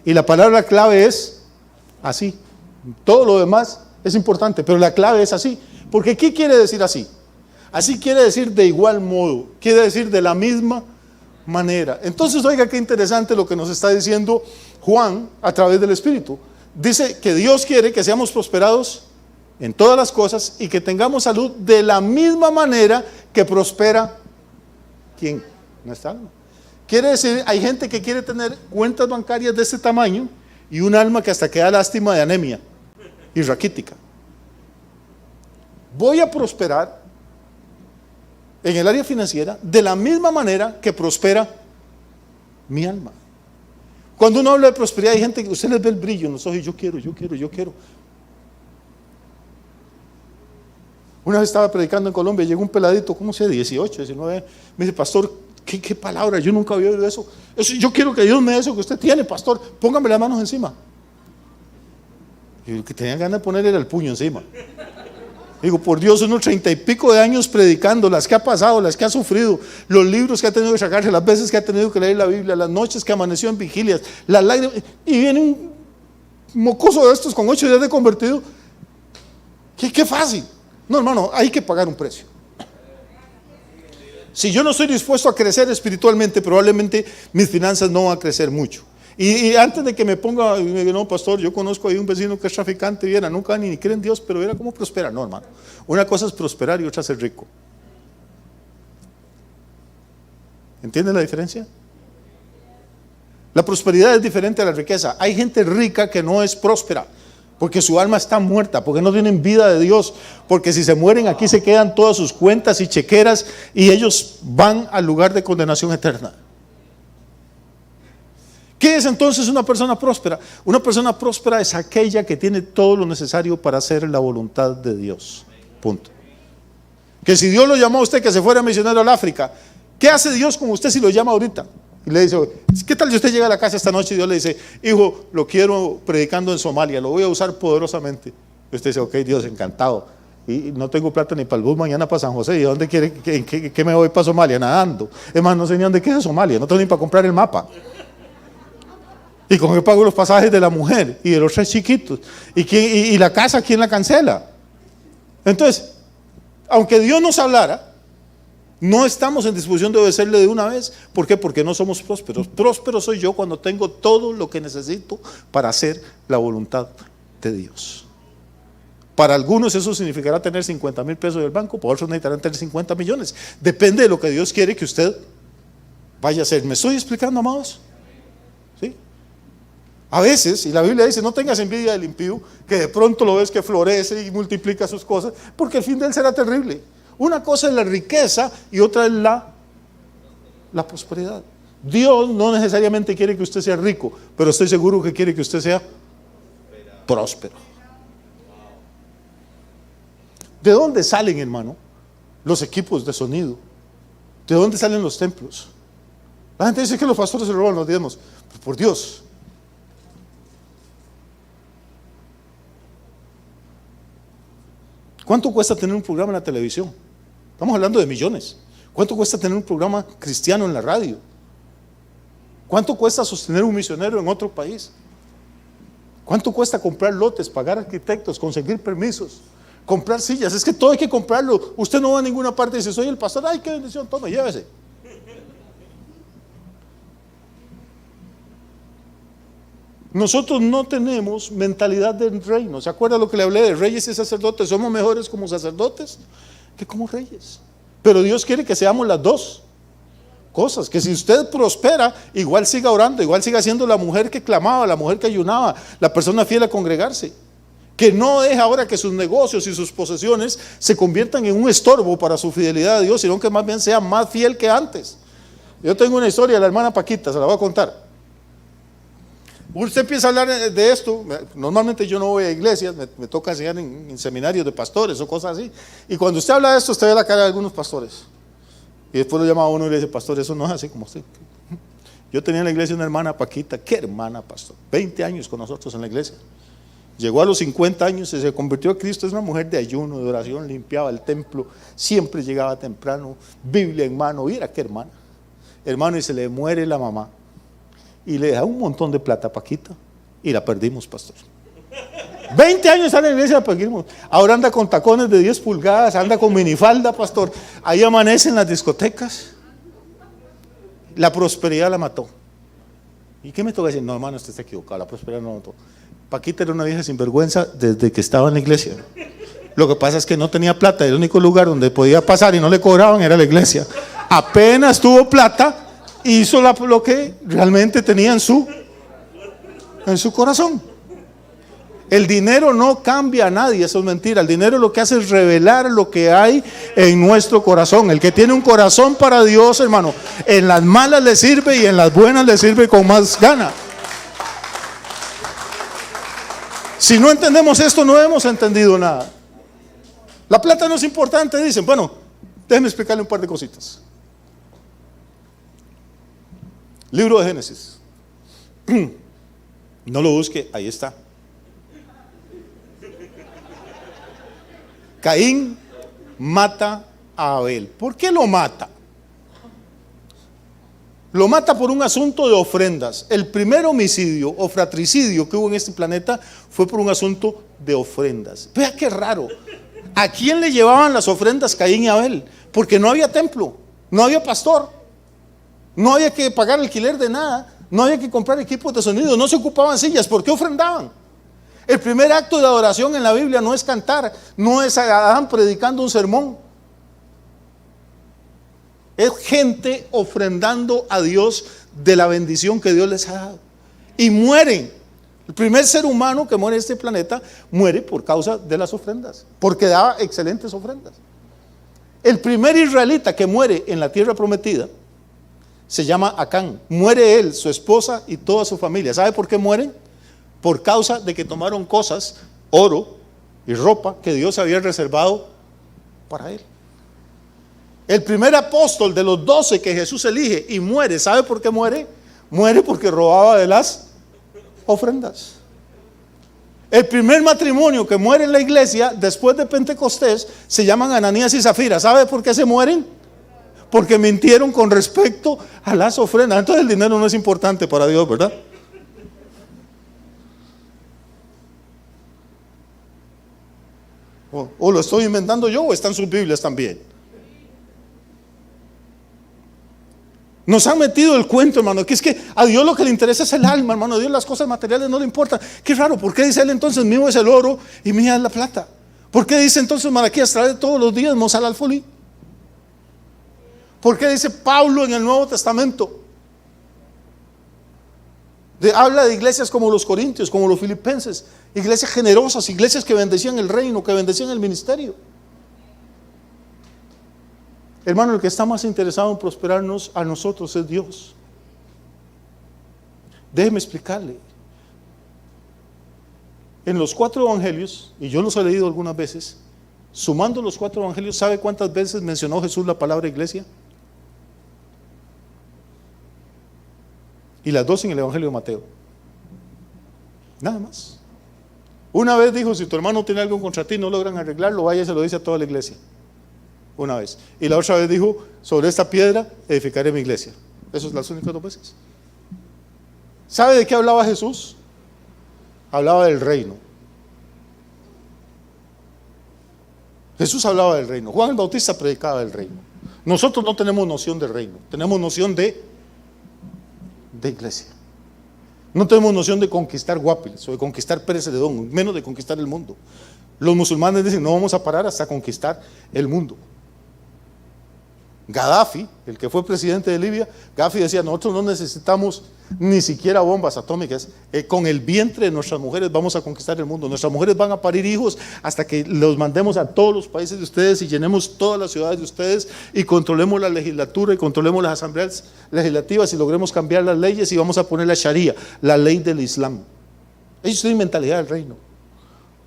Y la palabra clave es así. Todo lo demás es importante, pero la clave es así. Porque ¿qué quiere decir así? Así quiere decir de igual modo, quiere decir de la misma manera. Entonces, oiga qué interesante lo que nos está diciendo Juan a través del Espíritu. Dice que Dios quiere que seamos prosperados en todas las cosas y que tengamos salud de la misma manera que prospera ¿quién? Nuestra alma. Quiere decir, hay gente que quiere tener cuentas bancarias de este tamaño y un alma que hasta queda lástima de anemia y raquítica. Voy a prosperar en el área financiera de la misma manera que prospera mi alma. Cuando uno habla de prosperidad, hay gente que usted les ve el brillo en los ojos y yo quiero. Una vez estaba predicando en Colombia, llegó un peladito, ¿cómo sé? 18, 19, me dice, pastor, ¿qué palabra? Yo nunca había oído eso. Yo quiero que Dios me dé eso que usted tiene, pastor, póngame las manos encima. Y lo que tenía ganas de poner era el puño encima. Digo, por Dios, unos 30 y pico de años predicando, las que ha pasado, las que ha sufrido, los libros que ha tenido que sacarse, las veces que ha tenido que leer la Biblia, las noches que amaneció en vigilias, las lágrimas, y viene un mocoso de estos con 8 días de convertido. Qué fácil. No, hermano, hay que pagar un precio. Si yo no estoy dispuesto a crecer espiritualmente, probablemente mis finanzas no van a crecer mucho. Y antes de que me ponga, no, pastor, yo conozco ahí un vecino que es traficante, viera, nunca ni cree en Dios, pero viera cómo prospera. No, hermano, una cosa es prosperar y otra es ser rico. ¿Entienden la diferencia? La prosperidad es diferente a la riqueza. Hay gente rica que no es próspera porque su alma está muerta, porque no tienen vida de Dios, porque si se mueren aquí se quedan todas sus cuentas y chequeras y ellos van al lugar de condenación eterna. ¿Qué es entonces una persona próspera? Una persona próspera es aquella que tiene todo lo necesario para hacer la voluntad de Dios. Punto. Que si Dios lo llamó a usted que se fuera misionero al África, ¿qué hace Dios con usted si lo llama ahorita? Y le dice, ¿qué tal si usted llega a la casa esta noche y Dios le dice, hijo, lo quiero predicando en Somalia, lo voy a usar poderosamente? Y usted dice, ok, Dios, encantado. Y no tengo plata ni para el bus mañana para San José. ¿Y dónde quiere que me voy para Somalia? Nadando. Es más, no sé ni dónde queda Somalia, no tengo ni para comprar el mapa. ¿Y con qué pago los pasajes de la mujer y de los 3 chiquitos? ¿Y la casa quién la cancela? Entonces, aunque Dios nos hablara, no estamos en disposición de obedecerle de una vez. ¿Por qué? Porque no somos prósperos. Próspero soy yo cuando tengo todo lo que necesito para hacer la voluntad de Dios. Para algunos eso significará tener 50,000 pesos del banco, para otros necesitarán tener 50 millones. Depende de lo que Dios quiere que usted vaya a hacer. ¿Me estoy explicando, amados? ¿Sí? A veces, y la Biblia dice, no tengas envidia del impío, que de pronto lo ves que florece y multiplica sus cosas, porque el fin de él será terrible. Una cosa es la riqueza y otra es la prosperidad. Dios no necesariamente quiere que usted sea rico, pero estoy seguro que quiere que usted sea próspero. ¿De dónde salen, hermano, los equipos de sonido? ¿De dónde salen los templos? La gente dice que los pastores se roban los diezmos. Pues por Dios. ¿Cuánto cuesta tener un programa en la televisión? Estamos hablando de millones. ¿Cuánto cuesta tener un programa cristiano en la radio? ¿Cuánto cuesta sostener un misionero en otro país? ¿Cuánto cuesta comprar lotes, pagar arquitectos, conseguir permisos, comprar sillas? Es que todo hay que comprarlo. Usted no va a ninguna parte y dice, soy el pastor, ay, qué bendición, tome, llévese. Nosotros no tenemos mentalidad del reino. ¿Se acuerda lo que le hablé de reyes y sacerdotes? Somos mejores como sacerdotes que como reyes. Pero Dios quiere que seamos las dos cosas. Que si usted prospera, igual siga orando, igual siga siendo la mujer que clamaba, la mujer que ayunaba, la persona fiel a congregarse. Que no deje ahora que sus negocios y sus posesiones se conviertan en un estorbo para su fidelidad a Dios, sino que más bien sea más fiel que antes. Yo tengo una historia de la hermana Paquita, se la voy a contar. Usted empieza a hablar de esto. Normalmente yo no voy a iglesias, me toca enseñar en seminarios de pastores o cosas así. Y cuando usted habla de esto, usted ve la cara de algunos pastores. Y después lo llama a uno y le dice, pastor, eso no es así como usted. Yo tenía en la iglesia una hermana Paquita. ¿Qué hermana, pastor? 20 años con nosotros en la iglesia. Llegó a los 50 años y se convirtió a Cristo. Es una mujer de ayuno, de oración, limpiaba el templo, siempre llegaba temprano, Biblia en mano. Mira qué hermana. Hermano, y se le muere la mamá. y le da un montón de plata a Paquita y la perdimos, pastor. 20 años está en la iglesia, la perdimos. Ahora anda con tacones de 10 pulgadas, anda con minifalda, pastor. Ahí amanece en las discotecas. La prosperidad la mató. ¿Y qué me toca decir? No, hermano, usted está equivocado, la prosperidad no la mató. Paquita era una vieja sinvergüenza desde que estaba en la iglesia. Lo que pasa es que no tenía plata, el único lugar donde podía pasar y no le cobraban era la iglesia. Apenas tuvo plata, hizo lo que realmente tenía en su corazón. El dinero no cambia a nadie, eso es mentira. El dinero lo que hace es revelar lo que hay en nuestro corazón. El que tiene un corazón para Dios, hermano, en las malas le sirve y en las buenas le sirve con más gana. Si no entendemos esto, no hemos entendido nada. La plata no es importante, dicen. Bueno, déjenme explicarle un par de cositas. Libro de Génesis. No lo busque, ahí está. Caín mata a Abel. ¿Por qué lo mata? Lo mata por un asunto de ofrendas. El primer homicidio o fratricidio que hubo en este planeta fue por un asunto de ofrendas. Vea qué raro. ¿A quién le llevaban las ofrendas Caín y Abel? Porque no había templo, no había pastor, no había que pagar alquiler de nada, no había que comprar equipos de sonido, no se ocupaban sillas. ¿Por qué ofrendaban? El primer acto de adoración en la Biblia no es cantar, no es Adán predicando un sermón. Es gente ofrendando a Dios de la bendición que Dios les ha dado. Y mueren. El primer ser humano que muere en este planeta muere por causa de las ofrendas, porque daba excelentes ofrendas. El primer israelita que muere en la tierra prometida se llama Acán. Muere él, su esposa y toda su familia. ¿Sabe por qué mueren? Por causa de que tomaron cosas, oro y ropa que Dios había reservado para él. El primer apóstol de los 12 que Jesús elige y muere, ¿sabe por qué muere? Muere porque robaba de las ofrendas. El primer matrimonio que muere en la iglesia después de Pentecostés se llaman Ananías y Zafira. ¿Sabe por qué se mueren? Porque mintieron con respecto a las ofrendas. Entonces el dinero no es importante para Dios, ¿verdad? O lo estoy inventando yo, o están sus Biblias también. Nos han metido el cuento, hermano, que es que a Dios lo que le interesa es el alma, hermano. A Dios las cosas materiales no le importan. Qué raro, ¿por qué dice él entonces mío es el oro y mía es la plata? ¿Por qué dice entonces Malaquías trae todos los días mozal alfolí? ¿Por qué dice Pablo en el Nuevo Testamento? Habla de iglesias como los corintios, como los filipenses, iglesias generosas, iglesias que bendecían el reino, que bendecían el ministerio. Hermano, el que está más interesado en prosperarnos a nosotros es Dios. Déjeme explicarle. En los 4 evangelios, y yo los he leído algunas veces, sumando los 4 evangelios, ¿sabe cuántas veces mencionó Jesús la palabra iglesia? Y las 2 en el evangelio de Mateo. Nada más. Una vez dijo, si tu hermano tiene algo contra ti, no logran arreglarlo, vaya y se lo dice a toda la iglesia. Una vez. Y la otra vez dijo, sobre esta piedra edificaré mi iglesia. Esas son las únicas 2 veces. ¿Sabe de qué hablaba Jesús? Hablaba del reino. Jesús hablaba del reino. Juan el Bautista predicaba del reino. Nosotros no tenemos noción de reino, tenemos noción de iglesia. No tenemos noción de conquistar Guapiles o de conquistar Pérez Celedón, menos de conquistar el mundo. Los musulmanes dicen, no vamos a parar hasta conquistar el mundo. Gaddafi, el que fue presidente de Libia, Gaddafi decía, nosotros no necesitamos ni siquiera bombas atómicas, con el vientre de nuestras mujeres vamos a conquistar el mundo. Nuestras mujeres van a parir hijos hasta que los mandemos a todos los países de ustedes y llenemos todas las ciudades de ustedes y controlemos la legislatura y controlemos las asambleas legislativas y logremos cambiar las leyes y vamos a poner la Sharia, la ley del Islam. Ellos tienen mentalidad del reino.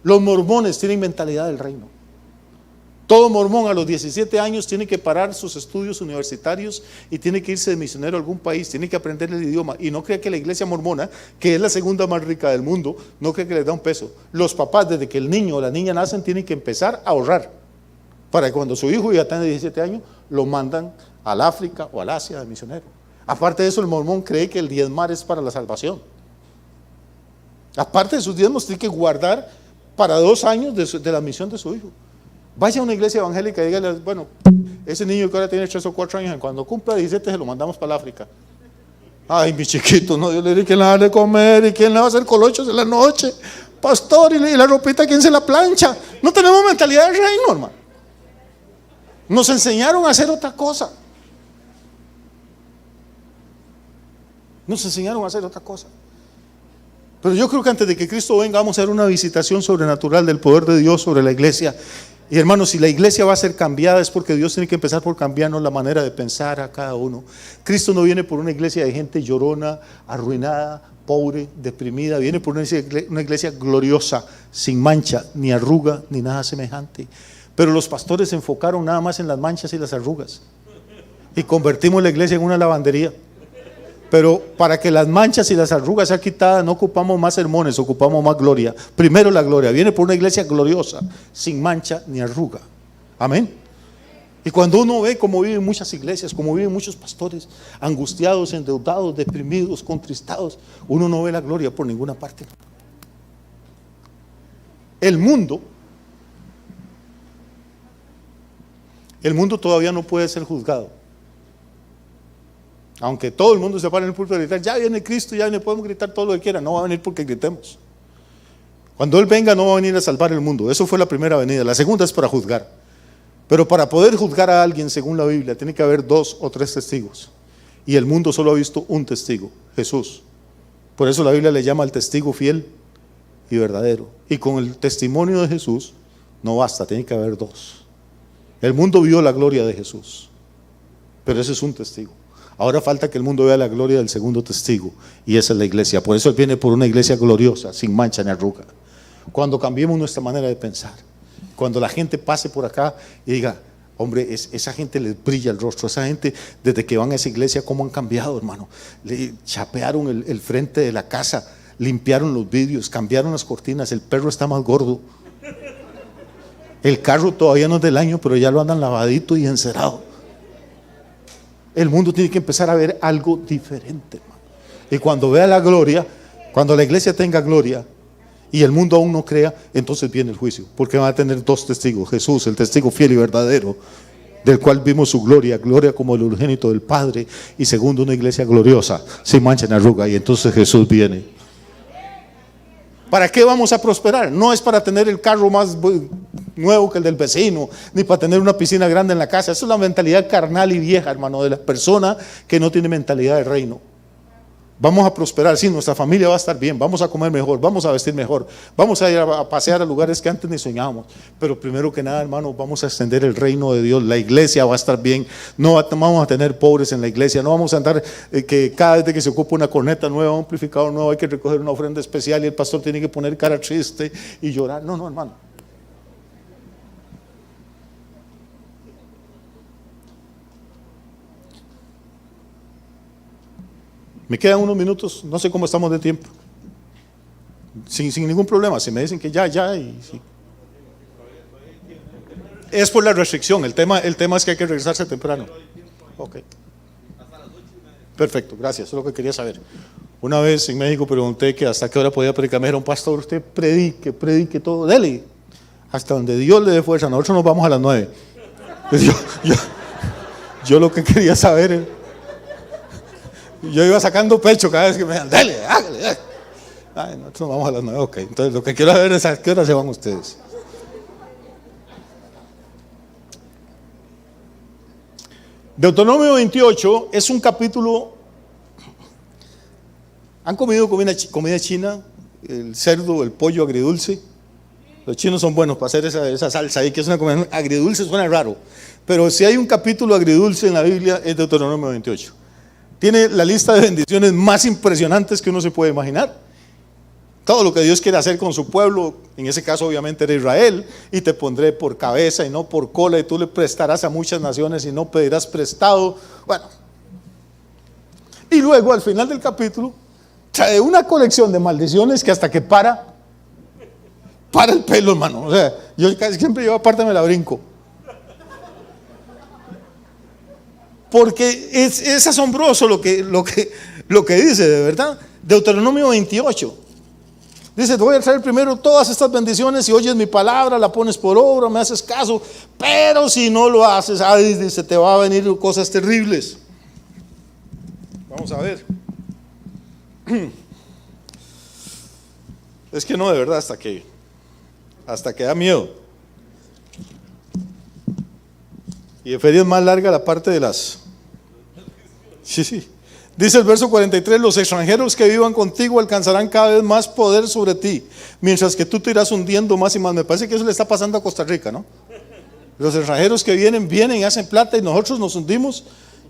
Los mormones tienen mentalidad del reino. Todo mormón a los 17 años tiene que parar sus estudios universitarios y tiene que irse de misionero a algún país, tiene que aprender el idioma. Y no crea que la iglesia mormona, que es la segunda más rica del mundo, no cree que les da un peso. Los papás, desde que el niño o la niña nacen, tienen que empezar a ahorrar para que cuando su hijo ya tenga 17 años, lo mandan al África o al Asia de misionero. Aparte de eso, el mormón cree que el diezmar es para la salvación. Aparte de sus diezmos, tiene que guardar para 2 años de la misión de su hijo. Vaya a una iglesia evangélica y dígale, bueno, ese niño que ahora tiene 3 o 4 años, cuando cumpla 17 se lo mandamos para el África. Ay, mi chiquito, no, Dios le dice, ¿quién le va a dar de comer? ¿Y quién le va a hacer colochos en la noche? Pastor, y la ropita, ¿quién se la plancha? No tenemos mentalidad de reino, hermano. Nos enseñaron a hacer otra cosa. Nos enseñaron a hacer otra cosa. Pero yo creo que antes de que Cristo venga vamos a hacer una visitación sobrenatural del poder de Dios sobre la iglesia. Y hermanos, si la iglesia va a ser cambiada es porque Dios tiene que empezar por cambiarnos la manera de pensar a cada uno. Cristo no viene por una iglesia de gente llorona, arruinada, pobre, deprimida. Viene por una iglesia gloriosa, sin mancha, ni arruga, ni nada semejante. Pero los pastores se enfocaron nada más en las manchas y las arrugas. Y convertimos la iglesia en una lavandería. Pero para que las manchas y las arrugas sean quitadas, no ocupamos más sermones, ocupamos más gloria. Primero la gloria, viene por una iglesia gloriosa, sin mancha ni arruga. Amén. Y cuando uno ve cómo viven muchas iglesias, cómo viven muchos pastores, angustiados, endeudados, deprimidos, contristados, uno no ve la gloria por ninguna parte. El mundo todavía no puede ser juzgado. Aunque todo el mundo se para en el púlpito a gritar, ya viene Cristo, ya viene, podemos gritar todo lo que quiera, no va a venir porque gritemos. Cuando Él venga no va a venir a salvar el mundo. Eso fue la primera venida. La segunda es para juzgar. Pero para poder juzgar a alguien según la Biblia tiene que haber 2 o 3 testigos. Y el mundo solo ha visto un testigo, Jesús. Por eso la Biblia le llama al testigo fiel y verdadero. Y con el testimonio de Jesús no basta, tiene que haber 2. El mundo vio la gloria de Jesús, pero ese es un testigo. Ahora falta que el mundo vea la gloria del segundo testigo, y esa es la iglesia. Por eso Él viene por una iglesia gloriosa, sin mancha ni arruga. Cuando cambiemos nuestra manera de pensar, cuando la gente pase por acá y diga, hombre, esa gente les brilla el rostro, esa gente desde que van a esa iglesia, ¿cómo han cambiado, hermano? Le chapearon el frente de la casa, limpiaron los vidrios, cambiaron las cortinas, el perro está más gordo. El carro todavía no es del año, pero ya lo andan lavadito y encerado. El mundo tiene que empezar a ver algo diferente, hermano. Y cuando vea la gloria, cuando la iglesia tenga gloria y el mundo aún no crea, entonces viene el juicio, porque van a tener 2 testigos: Jesús, el testigo fiel y verdadero, del cual vimos su gloria, gloria como el unigénito del Padre, y segundo, una iglesia gloriosa, sin mancha ni arruga, y entonces Jesús viene. ¿Para qué vamos a prosperar? No es para tener el carro más nuevo que el del vecino, ni para tener una piscina grande en la casa. Esa es la mentalidad carnal y vieja, hermano, de la persona que no tiene mentalidad de reino. Vamos a prosperar, sí, nuestra familia va a estar bien, vamos a comer mejor, vamos a vestir mejor, vamos a ir a pasear a lugares que antes ni soñábamos. Pero primero que nada, hermano, vamos a extender el reino de Dios. La iglesia va a estar bien, no vamos a tener pobres en la iglesia, no vamos a andar que cada vez que se ocupa una corneta nueva, un amplificador nuevo, hay que recoger una ofrenda especial y el pastor tiene que poner cara triste y llorar. No, no, hermano. Me quedan unos minutos, no sé cómo estamos de tiempo. Sin ningún problema, si me dicen que ya, y sí. Es por la restricción, el tema es que hay que regresarse temprano. Ok. Perfecto, gracias, eso es lo que quería saber. Una vez en México pregunté que hasta qué hora podía predicar. Me dijeron, pastor, usted predique todo, dele, hasta donde Dios le dé fuerza. Nosotros nos vamos a las 9. Pues yo lo que quería saber es, yo iba sacando pecho cada vez que me decían, dale, hágale. Ay, nosotros vamos a las 9, ok. Entonces lo que quiero saber es a qué hora se van ustedes. Deuteronomio 28 es un capítulo. ¿Han comido comida china? El cerdo, el pollo agridulce. Los chinos son buenos para hacer esa salsa ahí, que es una comida agridulce, suena raro. Pero si hay un capítulo agridulce en la Biblia, es Deuteronomio 28. Tiene la lista de bendiciones más impresionantes que uno se puede imaginar. Todo lo que Dios quiere hacer con su pueblo, en ese caso obviamente era Israel, y te pondré por cabeza y no por cola, y tú le prestarás a muchas naciones y no pedirás prestado. Bueno, y luego al final del capítulo trae una colección de maldiciones que hasta que para el pelo, hermano. O sea, yo casi siempre aparte me la brinco. Porque es asombroso lo que dice, de verdad. Deuteronomio 28. Dice, te voy a traer primero todas estas bendiciones, si oyes mi palabra, la pones por obra, me haces caso, pero si no lo haces, ay, dice, te va a venir cosas terribles. Vamos a ver. Es que no, de verdad, hasta que da miedo. Y en feria es más larga la parte de las... Sí. Dice el verso 43, los extranjeros que vivan contigo alcanzarán cada vez más poder sobre ti, mientras que tú te irás hundiendo más y más. Me parece que eso le está pasando a Costa Rica, ¿no? Los extranjeros que vienen y hacen plata y nosotros nos hundimos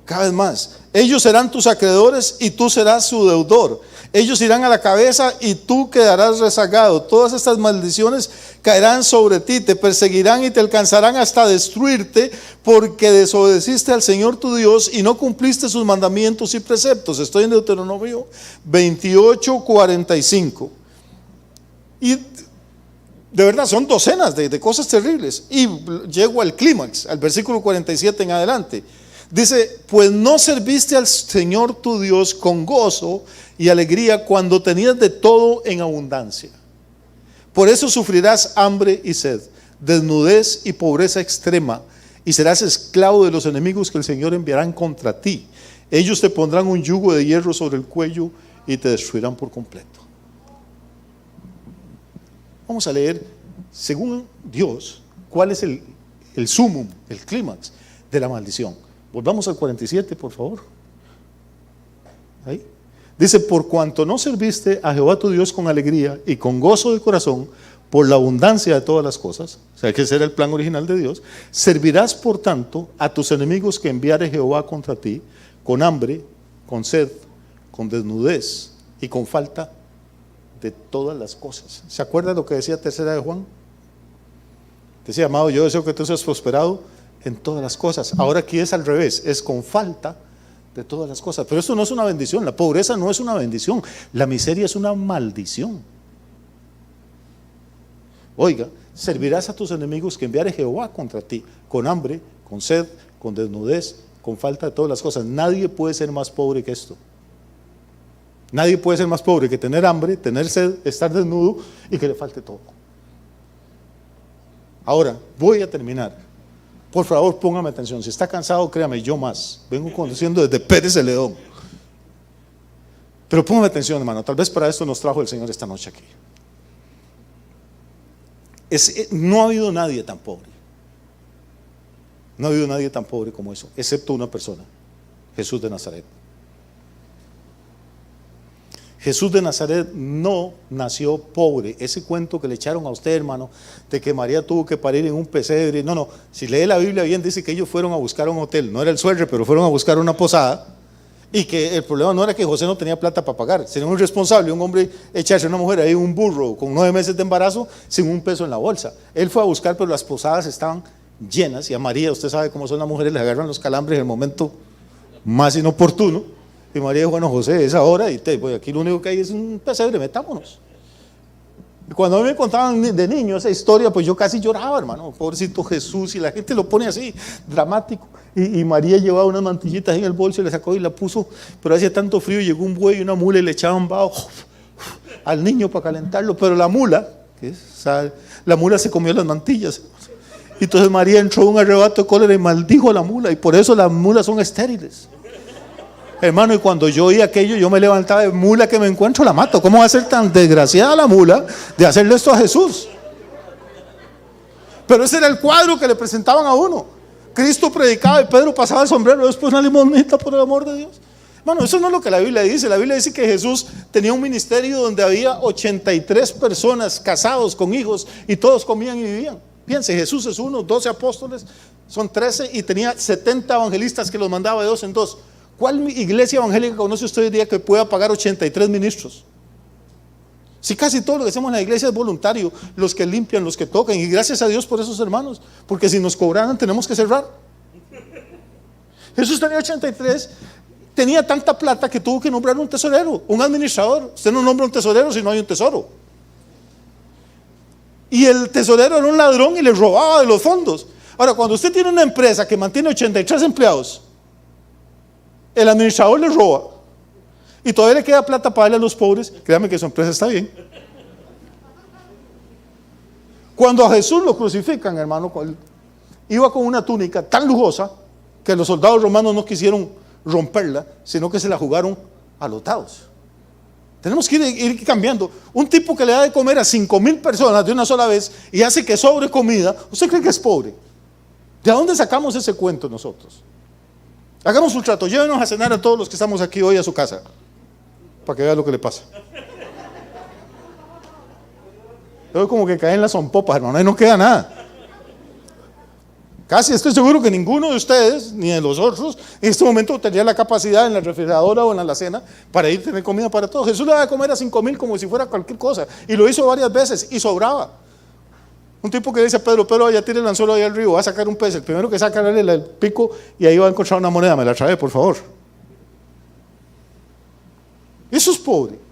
cada vez más. Ellos serán tus acreedores y tú serás su deudor. Ellos irán a la cabeza y tú quedarás rezagado. Todas estas maldiciones caerán sobre ti, te perseguirán y te alcanzarán hasta destruirte, porque desobedeciste al Señor tu Dios y no cumpliste sus mandamientos y preceptos. Estoy en Deuteronomio 28:45. Y de verdad son docenas de cosas terribles. Y llego al clímax, al versículo 47 en adelante. Dice, pues no serviste al Señor tu Dios con gozo y alegría cuando tenías de todo en abundancia. Por eso sufrirás hambre y sed, desnudez y pobreza extrema, y serás esclavo de los enemigos que el Señor enviará contra ti. Ellos te pondrán un yugo de hierro sobre el cuello y te destruirán por completo. Vamos a leer, según Dios, cuál es el sumum, el clímax de la maldición. Volvamos al 47, por favor. Ahí. Dice, por cuanto no serviste a Jehová tu Dios con alegría y con gozo de corazón, por la abundancia de todas las cosas, o sea que ese era el plan original de Dios, servirás por tanto a tus enemigos que enviare Jehová contra ti, con hambre, con sed, con desnudez y con falta de todas las cosas. ¿Se acuerda lo que decía tercera de Juan? Decía, amado, yo deseo que tú seas prosperado en todas las cosas. Ahora aquí es al revés, es con falta de todas las cosas. Pero esto no es una bendición, la pobreza no es una bendición, la miseria es una maldición. Oiga, servirás a tus enemigos que enviare Jehová contra ti, con hambre, con sed, con desnudez, con falta de todas las cosas. Nadie puede ser más pobre que esto. Nadie puede ser más pobre que tener hambre, tener sed, estar desnudo y que le falte todo. Ahora, voy a terminar. Por favor, póngame atención. Si está cansado, créame, yo más. Vengo conduciendo desde Pérez Celedón. Pero póngame atención, hermano. Tal vez para esto nos trajo el Señor esta noche aquí. No ha habido nadie tan pobre. No ha habido nadie tan pobre como eso, excepto una persona, Jesús de Nazaret. Jesús de Nazaret no nació pobre. Ese cuento que le echaron a usted, hermano, de que María tuvo que parir en un pesebre, no, si lee la Biblia bien, dice que ellos fueron a buscar un hotel, no era el Suerre, pero fueron a buscar una posada, y que el problema no era que José no tenía plata para pagar, sería un irresponsable un hombre echarse a una mujer ahí un burro con 9 meses de embarazo sin un peso en la bolsa. Él fue a buscar, pero las posadas estaban llenas, y a María, usted sabe cómo son las mujeres, le agarran los calambres en el momento más inoportuno. Y María dijo, bueno, José, es ahora, y aquí lo único que hay es un pesebre, metámonos. Y cuando a mí me contaban de niño esa historia, pues yo casi lloraba, hermano, pobrecito Jesús, y la gente lo pone así, dramático. Y María llevaba unas mantillitas en el bolso y le sacó y la puso, pero hacía tanto frío, llegó un buey y una mula y le echaban bajo al niño para calentarlo, pero la mula se comió las mantillas. Y entonces María entró en un arrebato de cólera y maldijo a la mula, y por eso las mulas son estériles. Hermano, y cuando yo oí aquello, yo me levantaba de mula que me encuentro, la mato. ¿Cómo va a ser tan desgraciada la mula de hacerle esto a Jesús? Pero ese era el cuadro que le presentaban a uno. Cristo predicaba y Pedro pasaba el sombrero, después una limonita, por el amor de Dios. Hermano, eso no es lo que la Biblia dice. La Biblia dice que Jesús tenía un ministerio donde había 83 personas casados con hijos y todos comían y vivían. Fíjense, Jesús es uno, 12 apóstoles, son 13 y tenía 70 evangelistas que los mandaba de 2 en 2. ¿Cuál iglesia evangélica conoce usted hoy día que pueda pagar 83 ministros? Si casi todo lo que hacemos en la iglesia es voluntario, los que limpian, los que tocan, y gracias a Dios por esos hermanos, porque si nos cobraran tenemos que cerrar. Jesús tenía 83, tenía tanta plata que tuvo que nombrar un tesorero, un administrador. Usted no nombra un tesorero si no hay un tesoro. Y el tesorero era un ladrón y le robaba de los fondos. Ahora, cuando usted tiene una empresa que mantiene 83 empleados, el administrador le roba y todavía le queda plata para darle a los pobres, créame que su empresa está bien. Cuando a Jesús lo crucifican, hermano, iba con una túnica tan lujosa que los soldados romanos no quisieron romperla, sino que se la jugaron a los dados. Tenemos que ir cambiando. Un tipo que le da de comer a 5,000 personas de una sola vez y hace que sobre comida, ¿usted cree que es pobre? ¿De dónde sacamos ese cuento nosotros? Hagamos un trato, llévenos a cenar a todos los que estamos aquí hoy a su casa, para que vea lo que le pasa. Yo como que caen las zompopas, hermano, ahí no queda nada. Casi estoy seguro que ninguno de ustedes, ni de los otros, en este momento tendría la capacidad en la refrigeradora o en la alacena para ir a tener comida para todos. Jesús le da de comer a 5,000 como si fuera cualquier cosa, y lo hizo varias veces, y sobraba. Un tipo que dice a Pedro, vaya, tire el anzuelo ahí al río, va a sacar un pez, el primero que saca, dale el pico, y ahí va a encontrar una moneda, me la trae, por favor. Eso es pobre.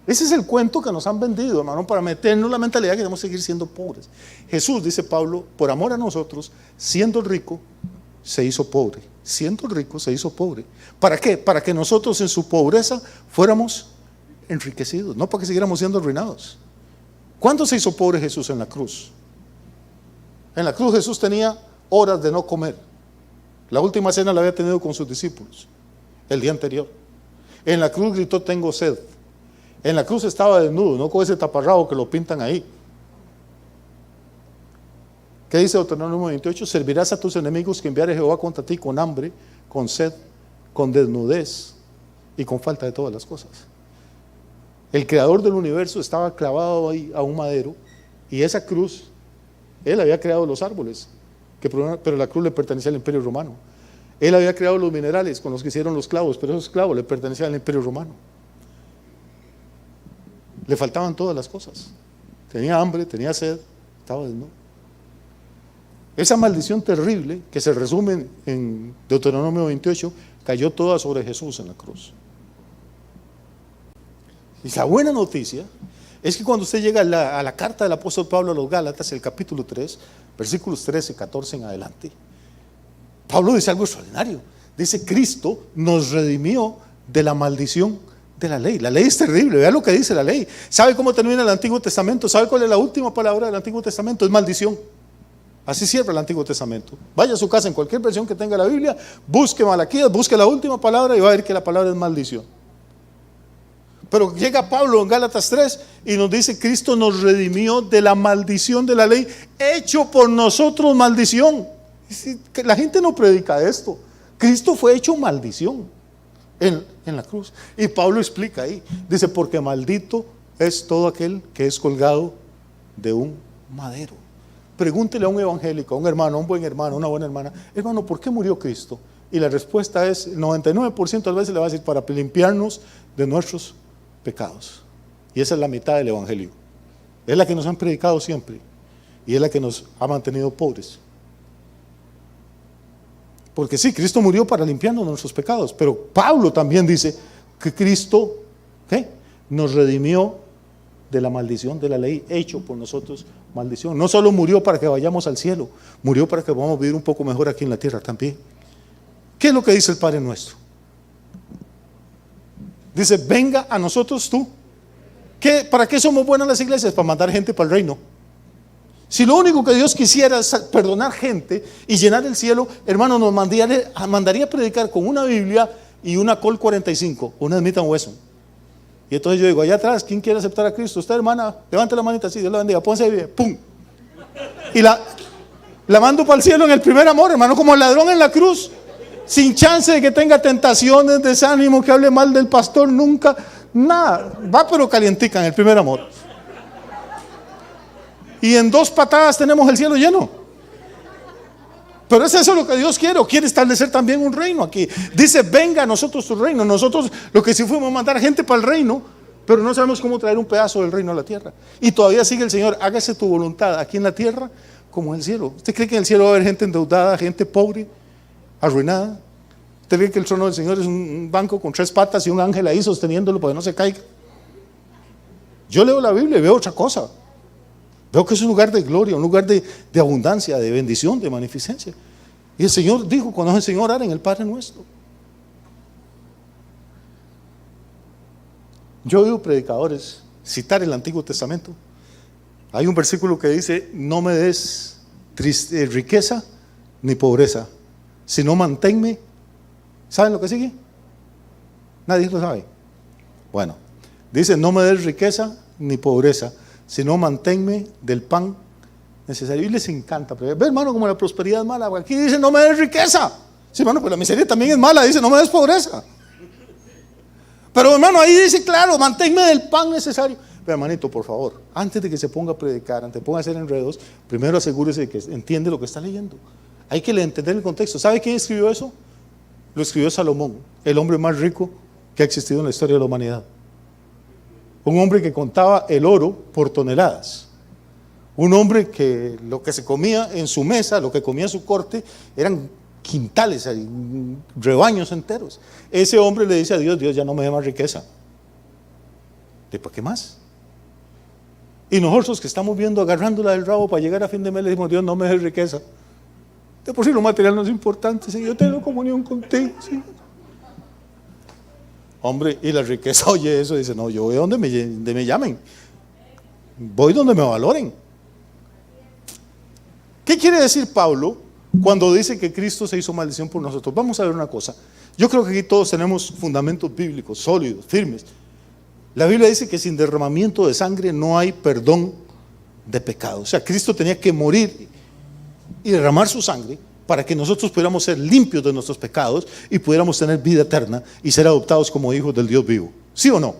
Ese es el cuento que nos han vendido, hermano, para meternos la mentalidad que debemos seguir siendo pobres. Jesús, dice Pablo, por amor a nosotros, siendo rico, se hizo pobre. Siendo rico, se hizo pobre. ¿Para qué? Para que nosotros en su pobreza fuéramos enriquecidos, no para que siguiéramos siendo arruinados. ¿Cuándo se hizo pobre Jesús? En la cruz. En la cruz Jesús tenía horas de no comer. La última cena la había tenido con sus discípulos el día anterior. En la cruz gritó, tengo sed. En la cruz estaba desnudo, no con ese taparrabo que lo pintan ahí. ¿Qué dice Deuteronomio 28? Servirás a tus enemigos que enviare Jehová contra ti con hambre, con sed, con desnudez y con falta de todas las cosas. El creador del universo estaba clavado ahí a un madero, y esa cruz, él había creado los árboles, pero la cruz le pertenecía al Imperio Romano. Él había creado los minerales con los que hicieron los clavos, pero esos clavos le pertenecían al Imperio Romano. Le faltaban todas las cosas. Tenía hambre, tenía sed, estaba desnudo. Esa maldición terrible que se resume en Deuteronomio 28 cayó toda sobre Jesús en la cruz. Y la buena noticia es que cuando usted llega a la carta del apóstol Pablo a los Gálatas, el capítulo 3, versículos 13, 14 en adelante, Pablo dice algo extraordinario. Dice, Cristo nos redimió de la maldición de la ley. La ley es terrible, vea lo que dice la ley. ¿Sabe cómo termina el Antiguo Testamento? ¿Sabe cuál es la última palabra del Antiguo Testamento? Es maldición. Así cierra el Antiguo Testamento. Vaya a su casa en cualquier versión que tenga la Biblia, busque Malaquías, busque la última palabra y va a ver que la palabra es maldición. Pero llega Pablo en Gálatas 3 y nos dice, Cristo nos redimió de la maldición de la ley, hecho por nosotros maldición. La gente no predica esto. Cristo fue hecho maldición en la cruz. Y Pablo explica ahí, dice, porque maldito es todo aquel que es colgado de un madero. Pregúntele a un evangélico, a un hermano, a un buen hermano, a una buena hermana, hermano, ¿por qué murió Cristo? Y la respuesta es, el 99% de las veces le va a decir, para limpiarnos de nuestros pecados. Y esa es la mitad del evangelio. Es la que nos han predicado siempre, y es la que nos ha mantenido pobres. Porque sí, Cristo murió para limpiarnos de nuestros pecados, pero Pablo también dice que Cristo nos redimió de la maldición de la ley, hecho por nosotros maldición. No solo murió para que vayamos al cielo, murió para que podamos vivir un poco mejor aquí en la tierra también. ¿Qué es lo que dice el Padre nuestro? Dice, venga a nosotros tú. ¿Para qué somos buenas las iglesias? Para mandar gente para el reino. Si lo único que Dios quisiera es perdonar gente y llenar el cielo, hermano, nos mandaría a predicar con una Biblia y una Colt 45, una Smith & Wesson. Y entonces yo digo, allá atrás, ¿quién quiere aceptar a Cristo? Usted, hermana, levante la manita así, Dios la bendiga, pónse ahí, pum. Y la mando para el cielo en el primer amor, hermano, como el ladrón en la cruz, sin chance de que tenga tentaciones, desánimo, que hable mal del pastor, nunca, nada, va pero calientica en el primer amor. Y en 2 patadas tenemos el cielo lleno. Pero es eso lo que Dios quiere, o quiere establecer también un reino aquí. Dice, venga a nosotros tu reino. Nosotros lo que sí fuimos a mandar gente para el reino, pero no sabemos cómo traer un pedazo del reino a la tierra. Y todavía sigue el Señor, hágase tu voluntad aquí en la tierra como en el cielo. ¿Usted cree que en el cielo va a haber gente endeudada, gente pobre, arruinada? ¿Usted cree que el trono del Señor es un banco con 3 patas y un ángel ahí sosteniéndolo para que no se caiga? Yo leo la Biblia y veo otra cosa. Veo que es un lugar de gloria, un lugar de abundancia, de bendición, de magnificencia. Y el Señor dijo, cuando nos enseñó a orar en el Padre Nuestro, Yo he oído predicadores citar el Antiguo Testamento. Hay un versículo que dice: no me des riqueza ni pobreza, sino manténme. ¿Saben lo que sigue? Nadie lo sabe. Bueno, dice: no me des riqueza ni pobreza, sino manténme del pan necesario. Y les encanta. Ve, hermano, como la prosperidad es mala. Aquí dice: no me des riqueza. Sí, hermano, pero la miseria también es mala. Dice: no me des pobreza. Pero, hermano, ahí dice claro: manténme del pan necesario. Pero, hermanito, por favor, antes de que se ponga a predicar, antes de ponga a hacer enredos, primero asegúrese de que entiende lo que está leyendo. Hay que entender el contexto. ¿Sabe quién escribió eso? Lo escribió Salomón, el hombre más rico que ha existido en la historia de la humanidad. Un hombre que contaba el oro por toneladas. Un hombre que lo que se comía en su mesa, lo que comía en su corte, eran quintales, rebaños enteros. Ese hombre le dice a Dios: Dios, ya no me dé más riqueza. ¿De para qué más? Y nosotros que estamos viendo, agarrándola del rabo para llegar a fin de mes, le decimos: Dios, no me dé riqueza. De por sí lo material no es importante, Señor, yo tengo comunión contigo, ¿sí? Hombre, y la riqueza oye eso, dice: no, yo voy donde me llamen, voy donde me valoren. ¿Qué quiere decir Pablo cuando dice que Cristo se hizo maldición por nosotros? Vamos a ver una cosa. Yo creo que aquí todos tenemos fundamentos bíblicos sólidos, firmes. La Biblia dice que sin derramamiento de sangre no hay perdón de pecado. O sea, Cristo tenía que morir y derramar su sangre para que nosotros pudiéramos ser limpios de nuestros pecados y pudiéramos tener vida eterna y ser adoptados como hijos del Dios vivo. ¿Sí o no? O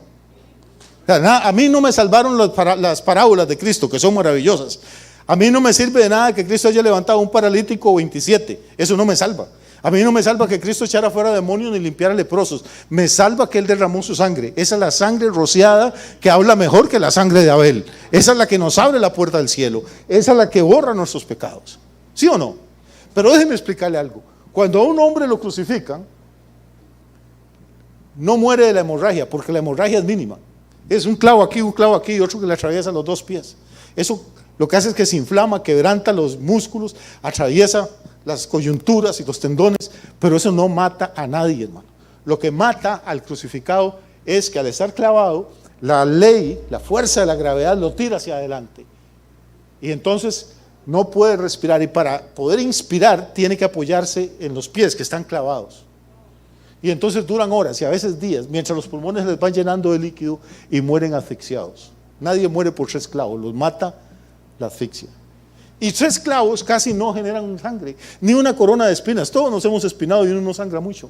sea, a mí no me salvaron las parábolas de Cristo, que son maravillosas. A mí no me sirve de nada que Cristo haya levantado un paralítico 27. Eso no me salva. A mí no me salva que Cristo echara fuera demonios ni limpiara leprosos. Me salva que Él derramó su sangre. Esa es la sangre rociada que habla mejor que la sangre de Abel. Esa es la que nos abre la puerta del cielo. Esa es la que borra nuestros pecados. ¿Sí o no? Pero déjeme explicarle algo. Cuando a un hombre lo crucifican, no muere de la hemorragia, porque la hemorragia es mínima. Es un clavo aquí y otro que le atraviesa los dos pies. Eso lo que hace es que se inflama, quebranta los músculos, atraviesa las coyunturas y los tendones, pero eso no mata a nadie, hermano. Lo que mata al crucificado es que al estar clavado, la ley, la fuerza de la gravedad lo tira hacia adelante. Y entonces no puede respirar, y para poder inspirar tiene que apoyarse en los pies que están clavados. Y entonces duran horas y a veces días, mientras los pulmones les van llenando de líquido y mueren asfixiados. Nadie muere por 3 clavos, los mata la asfixia. Y 3 clavos casi no generan sangre, ni una corona de espinas. Todos nos hemos espinado y uno no sangra mucho.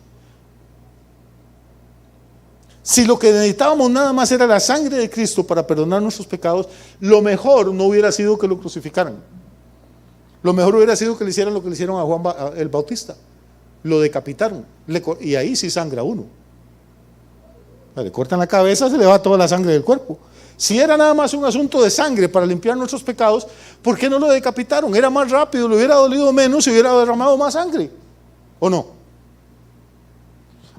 Si lo que necesitábamos nada más era la sangre de Cristo para perdonar nuestros pecados, lo mejor no hubiera sido que lo crucificaran. Lo mejor hubiera sido que le hicieran lo que le hicieron a Juan el Bautista. Lo decapitaron, y ahí sí sangra uno. Le cortan la cabeza, se le va toda la sangre del cuerpo. Si era nada más un asunto de sangre para limpiar nuestros pecados, ¿por qué no lo decapitaron? Era más rápido, le hubiera dolido menos y hubiera derramado más sangre, ¿o no?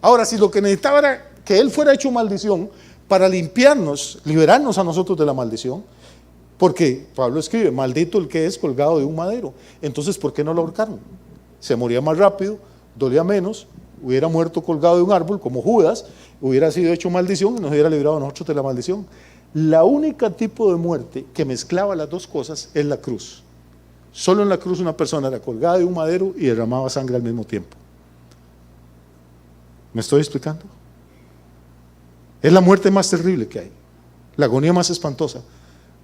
Ahora, si lo que necesitaba era que Él fuera hecho maldición para limpiarnos, liberarnos a nosotros de la maldición, porque Pablo escribe: maldito el que es colgado de un madero. Entonces, ¿por qué no lo ahorcaron? Se moría más rápido, dolía menos, hubiera muerto colgado de un árbol como Judas, hubiera sido hecho maldición y nos hubiera librado a nosotros de la maldición. La única tipo de muerte que mezclaba las dos cosas es la cruz. Solo en la cruz una persona era colgada de un madero y derramaba sangre al mismo tiempo. ¿Me estoy explicando? Es la muerte más terrible que hay, la agonía más espantosa,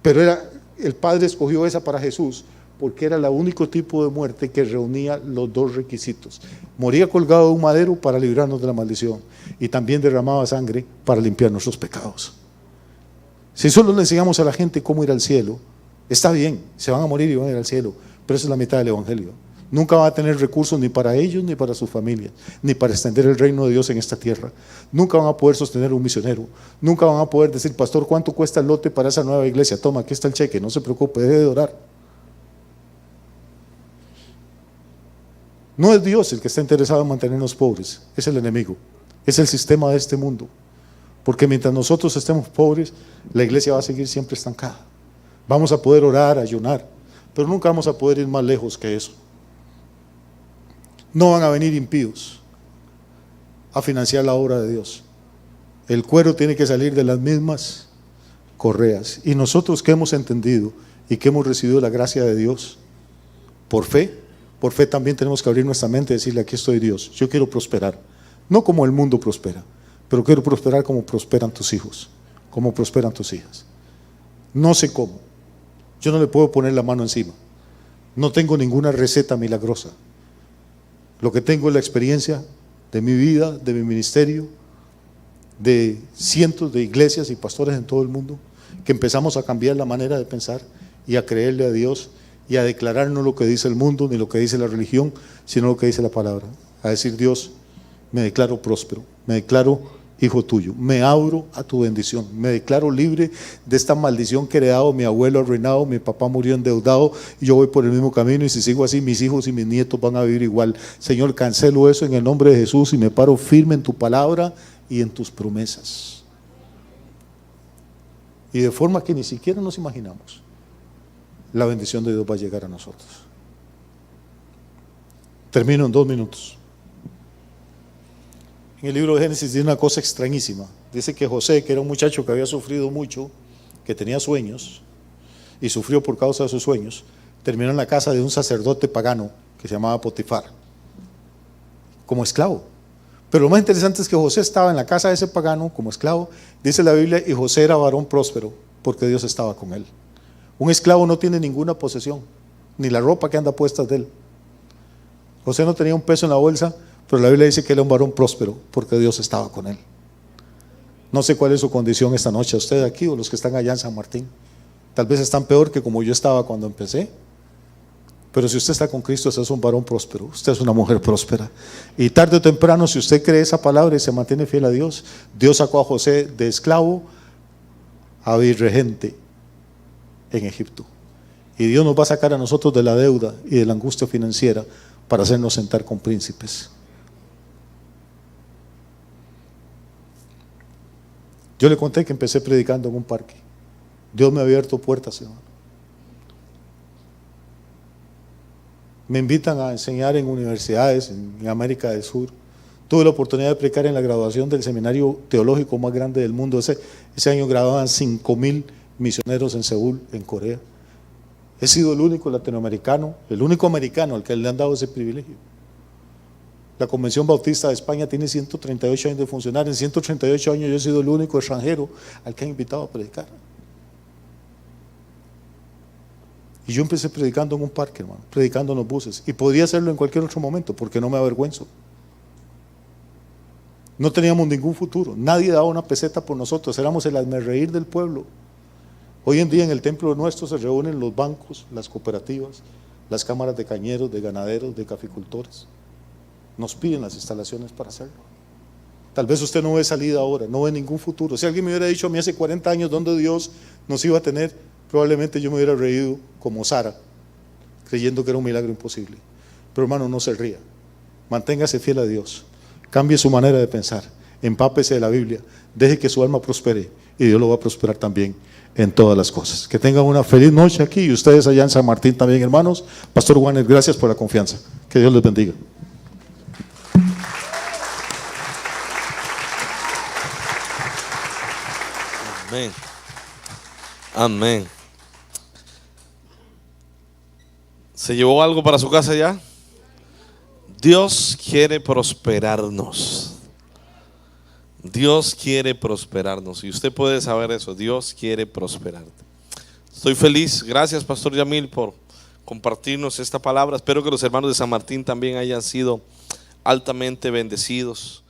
pero el Padre escogió esa para Jesús porque era el único tipo de muerte que reunía los dos requisitos. Moría colgado de un madero para librarnos de la maldición y también derramaba sangre para limpiar nuestros pecados. Si solo le enseñamos a la gente cómo ir al cielo, está bien, se van a morir y van a ir al cielo, pero esa es la mitad del evangelio. Nunca van a tener recursos ni para ellos ni para sus familias, ni para extender el reino de Dios en esta tierra. Nunca van a poder sostener un misionero. Nunca van a poder decir: pastor, ¿cuánto cuesta el lote para esa nueva iglesia? Toma, aquí está el cheque, no se preocupe, debe de orar. No es Dios el que está interesado en mantenernos pobres, es el enemigo, es el sistema de este mundo. Porque mientras nosotros estemos pobres, la iglesia va a seguir siempre estancada. Vamos a poder orar, ayunar, pero nunca vamos a poder ir más lejos que eso. No van a venir impíos a financiar la obra de Dios. El cuero tiene que salir de las mismas correas. Y nosotros que hemos entendido y que hemos recibido la gracia de Dios, por fe también tenemos que abrir nuestra mente y decirle: aquí estoy, Dios, yo quiero prosperar, no como el mundo prospera, pero quiero prosperar como prosperan tus hijos, como prosperan tus hijas. No sé cómo, yo no le puedo poner la mano encima, no tengo ninguna receta milagrosa. Lo que tengo es la experiencia de mi vida, de mi ministerio, de cientos de iglesias y pastores en todo el mundo, que empezamos a cambiar la manera de pensar y a creerle a Dios y a declarar no lo que dice el mundo ni lo que dice la religión, sino lo que dice la palabra. A decir: Dios, me declaro próspero, me declaro hijo tuyo, me abro a tu bendición, me declaro libre de esta maldición que he heredado, mi abuelo arruinado, mi papá murió endeudado y yo voy por el mismo camino, y si sigo así mis hijos y mis nietos van a vivir igual. Señor, cancelo eso en el nombre de Jesús y me paro firme en tu palabra y en tus promesas, y de forma que ni siquiera nos imaginamos, la bendición de Dios va a llegar a nosotros. Termino en 2 minutos. En el libro de Génesis dice una cosa extrañísima. Dice que José, que era un muchacho que había sufrido mucho, que tenía sueños y sufrió por causa de sus sueños, terminó en la casa de un sacerdote pagano que se llamaba Potifar, como esclavo. Pero lo más interesante es que José estaba en la casa de ese pagano como esclavo, dice la Biblia, y José era varón próspero porque Dios estaba con él. Un esclavo no tiene ninguna posesión, ni la ropa que anda puesta de él. José no tenía un peso en la bolsa, pero la Biblia dice que él era un varón próspero porque Dios estaba con él. No sé cuál es su condición esta noche, usted aquí o los que están allá en San Martín. Tal vez están peor que como yo estaba cuando empecé. Pero si usted está con Cristo, usted es un varón próspero, usted es una mujer próspera. Y tarde o temprano, si usted cree esa palabra y se mantiene fiel a Dios, Dios sacó a José de esclavo a virregente en Egipto. Y Dios nos va a sacar a nosotros de la deuda y de la angustia financiera para hacernos sentar con príncipes. Yo le conté que empecé predicando en un parque. Dios me ha abierto puertas, hermano. Me invitan a enseñar en universidades en América del Sur. Tuve la oportunidad de predicar en la graduación del seminario teológico más grande del mundo. Ese año graduaban 5,000 misioneros en Seúl, en Corea. He sido el único latinoamericano, el único americano al que le han dado ese privilegio. La Convención Bautista de España tiene 138 años de funcionar. En 138 años yo he sido el único extranjero al que han invitado a predicar. Y yo empecé predicando en un parque, hermano, predicando en los buses. Y podía hacerlo en cualquier otro momento porque no me avergüenzo. No teníamos ningún futuro. Nadie daba una peseta por nosotros. Éramos el hazmerreír del pueblo. Hoy en día en el templo nuestro se reúnen los bancos, las cooperativas, las cámaras de cañeros, de ganaderos, de caficultores. Nos piden las instalaciones para hacerlo. Tal vez usted no ve salida ahora, no ve ningún futuro. Si alguien me hubiera dicho a mí hace 40 años dónde Dios nos iba a tener, probablemente yo me hubiera reído como Sara, creyendo que era un milagro imposible. Pero hermano, no se ría. Manténgase fiel a Dios. Cambie su manera de pensar. Empápese de la Biblia. Deje que su alma prospere y Dios lo va a prosperar también en todas las cosas. Que tengan una feliz noche aquí y ustedes allá en San Martín también, hermanos. Pastor Warner, gracias por la confianza. Que Dios les bendiga. Amén. Amén. ¿Se llevó algo para su casa ya? Dios quiere prosperarnos. Dios quiere prosperarnos. Y usted puede saber eso. Dios quiere prosperarte. Estoy feliz. Gracias, Pastor Yamil, por compartirnos esta palabra. Espero que los hermanos de San Martín también hayan sido altamente bendecidos.